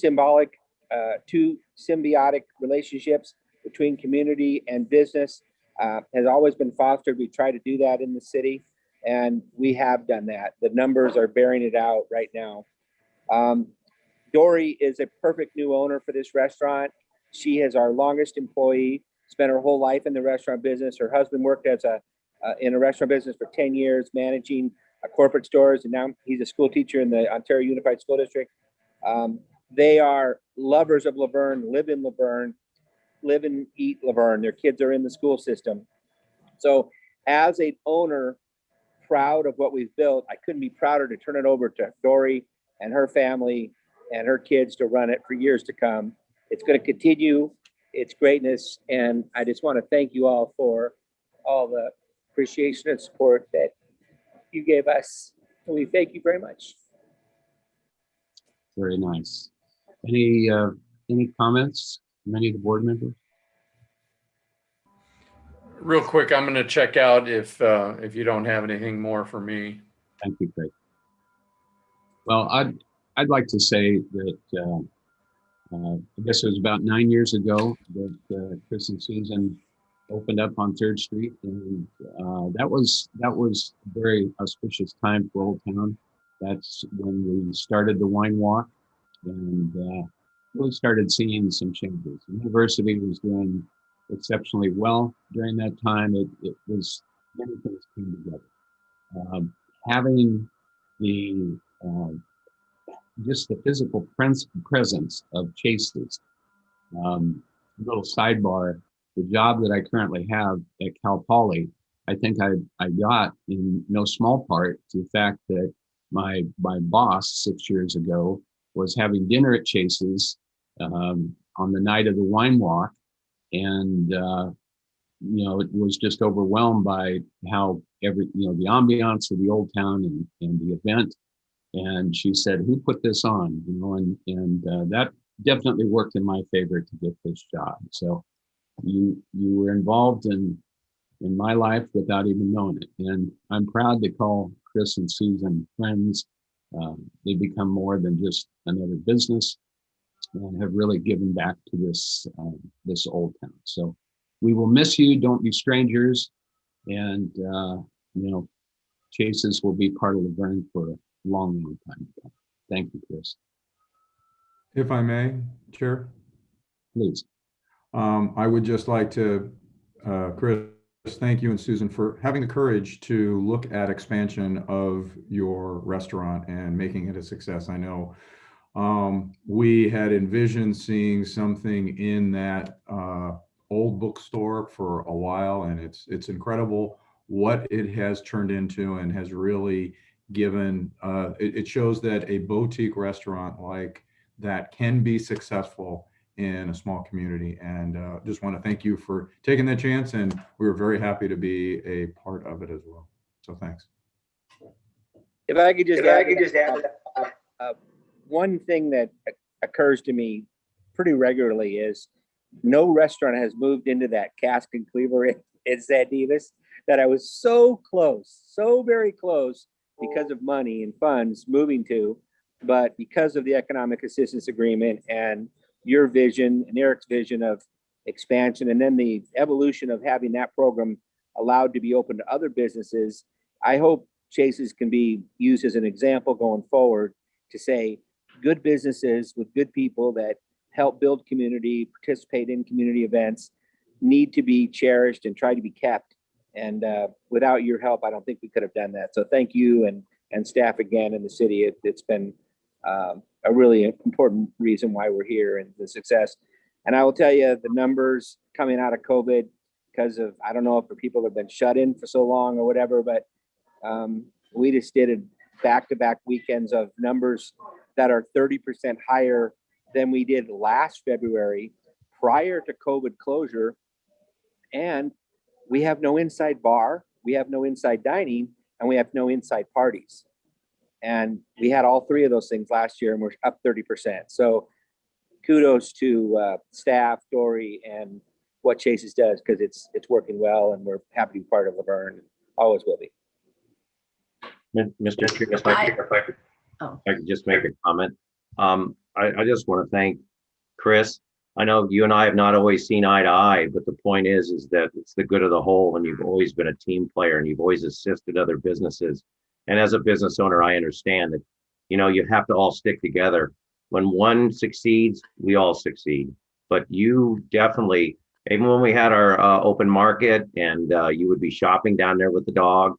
symbiotic relationships between community and business has always been fostered. We try to do that in the city, and we have done that. The numbers are bearing it out right now. Dory is a perfect new owner for this restaurant. She is our longest employee, spent her whole life in the restaurant business. Her husband worked in a restaurant business for 10 years, managing corporate stores, and now he's a school teacher in the Ontario Unified School District. They are lovers of Laverne, live in Laverne, live and eat Laverne. Their kids are in the school system. So as an owner, proud of what we've built, I couldn't be prouder to turn it over to Dory and her family and her kids to run it for years to come. It's going to continue its greatness, and I just want to thank you all for all the appreciation and support that you gave us. And we thank you very much. Very nice. Any comments? from any of the board members? Real quick, I'm going to check out if you don't have anything more for me. Thank you, Craig. Well, I'd like to say that I guess it was about 9 years ago that Chris and Susan opened up on 3rd Street, and that was a very auspicious time for Old Town. That's when we started the wine walk, and really started seeing some changes. The university was doing exceptionally well during that time. It was, many things came together. Having the just the physical presence of Chase's. Little sidebar, the job that I currently have at Cal Poly, I think I got in no small part to the fact that my boss 6 years ago was having dinner at Chase's on the night of the wine walk, and it was just overwhelmed by how the ambiance of the Old Town and the event. And she said, "Who put this on?" And that definitely worked in my favor to get this job. So you were involved in my life without even knowing it. And I'm proud to call Chris and Susan friends. They become more than just another business and have really given back to this Old Town. So we will miss you. Don't be strangers. And, Chase's will be part of Laverne for a long, long time to come. Thank you, Chris. If I may, Chair. Please. I would just like to, Chris, thank you and Susan for having the courage to look at expansion of your restaurant and making it a success. I know we had envisioned seeing something in that old bookstore for a while, and it's incredible what it has turned into and has really given, it shows that a boutique restaurant like that can be successful in a small community. And just want to thank you for taking that chance, and we were very happy to be a part of it as well. So thanks. If I could just add one thing that occurs to me pretty regularly is no restaurant has moved into that cask and cleaver in San Dimas that I was so close, so very close because of money and funds moving to, but because of the economic assistance agreement and your vision and Eric's vision of expansion, and then the evolution of having that program allowed to be open to other businesses, I hope Chase's can be used as an example going forward to say good businesses with good people that help build community, participate in community events, need to be cherished and try to be kept. And without your help, I don't think we could have done that. So thank you and staff again in the city. It's been a really important reason why we're here and the success. And I will tell you the numbers coming out of COVID, because of, I don't know if the people have been shut in for so long or whatever, but we just did back-to-back weekends of numbers that are 30% higher than we did last February prior to COVID closure. And we have no inside bar, we have no inside dining, and we have no inside parties. And we had all three of those things last year, and we're up 30%. So kudos to staff, Dory, and what Chase's does, because it's working well, and we're happy to be part of Laverne. Always will be. Mr. Chair, if I could just make a comment. I just want to thank Chris. I know you and I have not always seen eye to eye, but the point is that it's the good of the whole, and you've always been a team player, and you've always assisted other businesses. And as a business owner, I understand that, you have to all stick together. When one succeeds, we all succeed. But you definitely, even when we had our open market and you would be shopping down there with the dog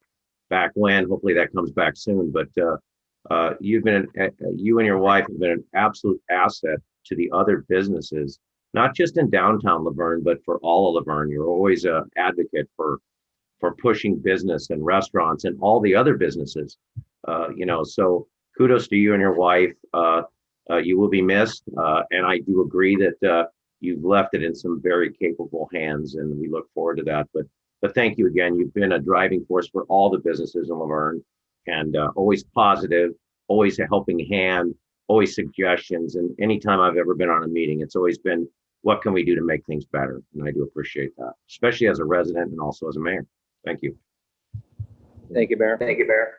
back when, hopefully that comes back soon. But you and your wife have been an absolute asset to the other businesses, not just in downtown Laverne, but for all of Laverne. You're always an advocate for pushing business and restaurants and all the other businesses. So kudos to you and your wife. You will be missed. And I do agree that you've left it in some very capable hands, and we look forward to that. But thank you again. You've been a driving force for all the businesses in Laverne, and always positive, always a helping hand, always suggestions. And anytime I've ever been on a meeting, it's always been what can we do to make things better? And I do appreciate that, especially as a resident and also as a mayor. Thank you. Thank you, Mayor. Thank you, Mayor.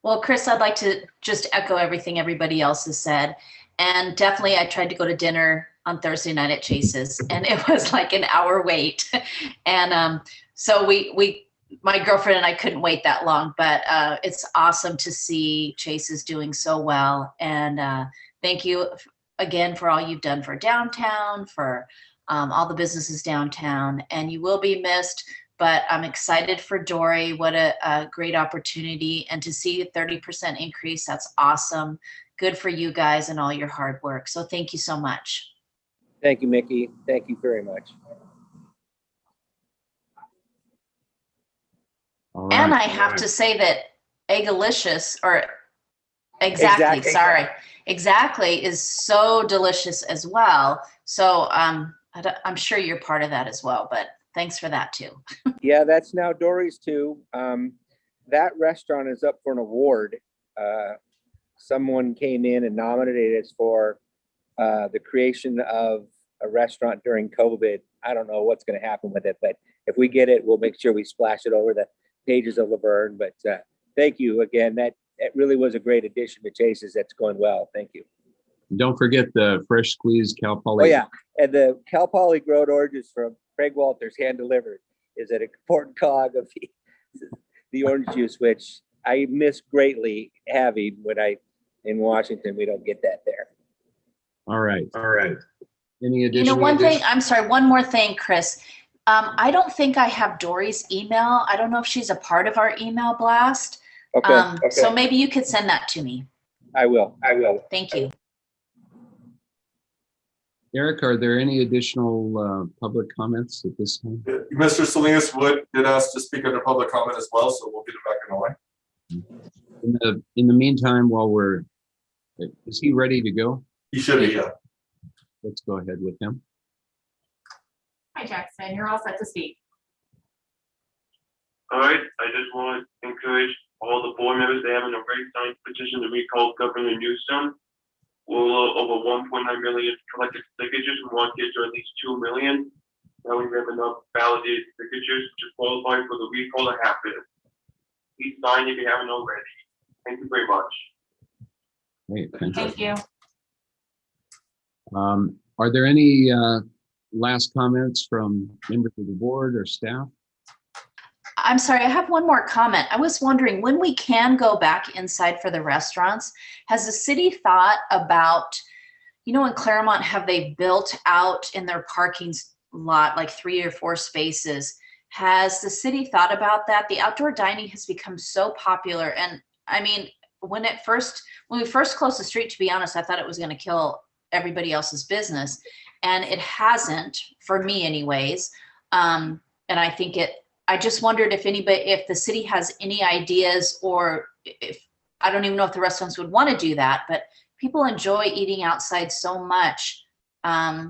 Well, Chris, I'd like to just echo everything everybody else has said. And definitely, I tried to go to dinner on Thursday night at Chase's, and it was like an hour wait. And so my girlfriend and I couldn't wait that long, but it's awesome to see Chase's doing so well. And thank you again for all you've done for downtown, for all the businesses downtown, and you will be missed. But I'm excited for Dory. What a great opportunity. And to see a 30% increase, that's awesome. Good for you guys and all your hard work. So thank you so much. Thank you, Mickey. Thank you very much. All right. And I have to say that Eggalicious, or exactly is so delicious as well. So I'm sure you're part of that as well, but thanks for that too. Yeah, that's now Dory's too. That restaurant is up for an award. Someone came in and nominated us for the creation of a restaurant during COVID. I don't know what's going to happen with it, but if we get it, we'll make sure we splash it over the pages of Laverne. But thank you again. That really was a great addition to Chase's. That's going well. Thank you. Don't forget the fresh squeezed Cal Poly. Oh yeah, and the Cal Poly growed oranges from Craig Walters, hand delivered, is an important cog of the orange juice, which I miss greatly having when in Washington. We don't get that there. All right. Any additional? You know, one more thing, Chris. I don't think I have Dory's email. I don't know if she's a part of our email blast. Okay. So maybe you could send that to me. I will. Thank you. Eric, are there any additional public comments at this time? Mr. Salinas did ask to speak under public comment as well, so we'll get it back in the line. In the meantime, is he ready to go? He should be, yeah. Let's go ahead with him. Hi, Jackson. You're all set to speak. All right, I just want to encourage all the board members to have a great signed petition to recall Governor Newsom. We'll over 1.9 million collected signatures. We want to get to at least 2 million. Now we have enough validated signatures to qualify for the recall to happen. Please sign if you haven't already. Thank you very much. Great, Thank you. Are there any last comments from members of the board or staff? I'm sorry, I have one more comment. I was wondering, when we can go back inside for the restaurants, has the city thought about, in Claremont, have they built out in their parking lot like 3 or 4 spaces? Has the city thought about that? The outdoor dining has become so popular. And I mean, when we first closed the street, to be honest, I thought it was going to kill everybody else's business. And it hasn't, for me anyways. And I just wondered if the city has any ideas, or if, I don't even know if the restaurants would want to do that, but people enjoy eating outside so much.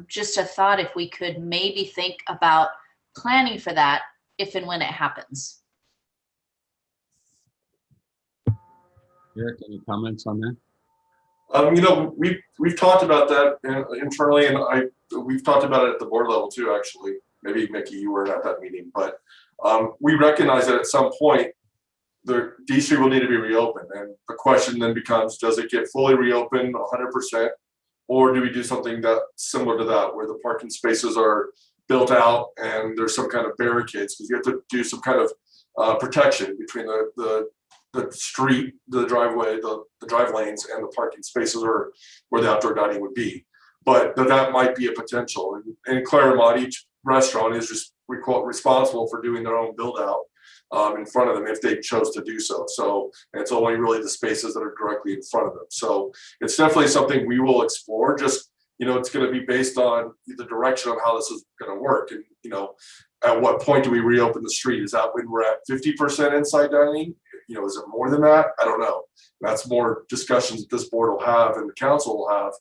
Just a thought, if we could maybe think about planning for that if and when it happens. Eric, any comments on that? We've talked about that internally, and we've talked about it at the board level too, actually. Maybe Mickey, you weren't at that meeting, but we recognize that at some point the D Street will need to be reopened, and the question then becomes: does it get fully reopened 100%, or do we do something similar to that, where the parking spaces are built out and there's some kind of barricades, because you have to do some kind of protection between the street, the driveway, the drive lanes, and the parking spaces are where the outdoor dining would be. But that might be a potential. In Claremont, each restaurant is just responsible for doing their own build out in front of them if they chose to do so. So it's only really the spaces that are directly in front of them. So it's definitely something we will explore. Just, it's going to be based on the direction of how this is going to work. And, at what point do we reopen the street? Is that when we're at 50% inside dining? Is it more than that? I don't know. That's more discussions that this board will have and the council will have.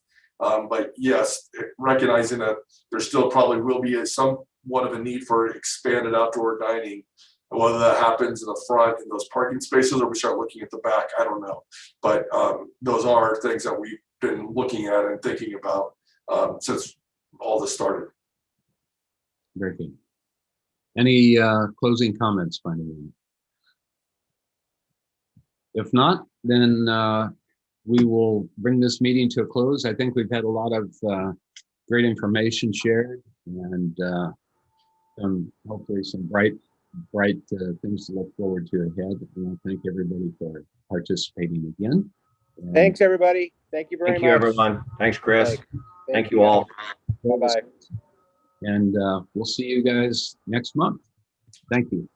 But yes, recognizing that there still probably will be somewhat of a need for expanded outdoor dining, whether that happens in the front in those parking spaces or we start looking at the back, I don't know. But those are things that we've been looking at and thinking about since all this started. Very good. Any closing comments by anyone? If not, then we will bring this meeting to a close. I think we've had a lot of great information shared and hopefully some bright things to look forward to ahead. I want to thank everybody for participating again. And Thanks, everybody. Thank you very much. Thank you, everyone. Thanks, Chris. Thank you you. all. Bye-bye. And we'll see you guys next month. Thank you.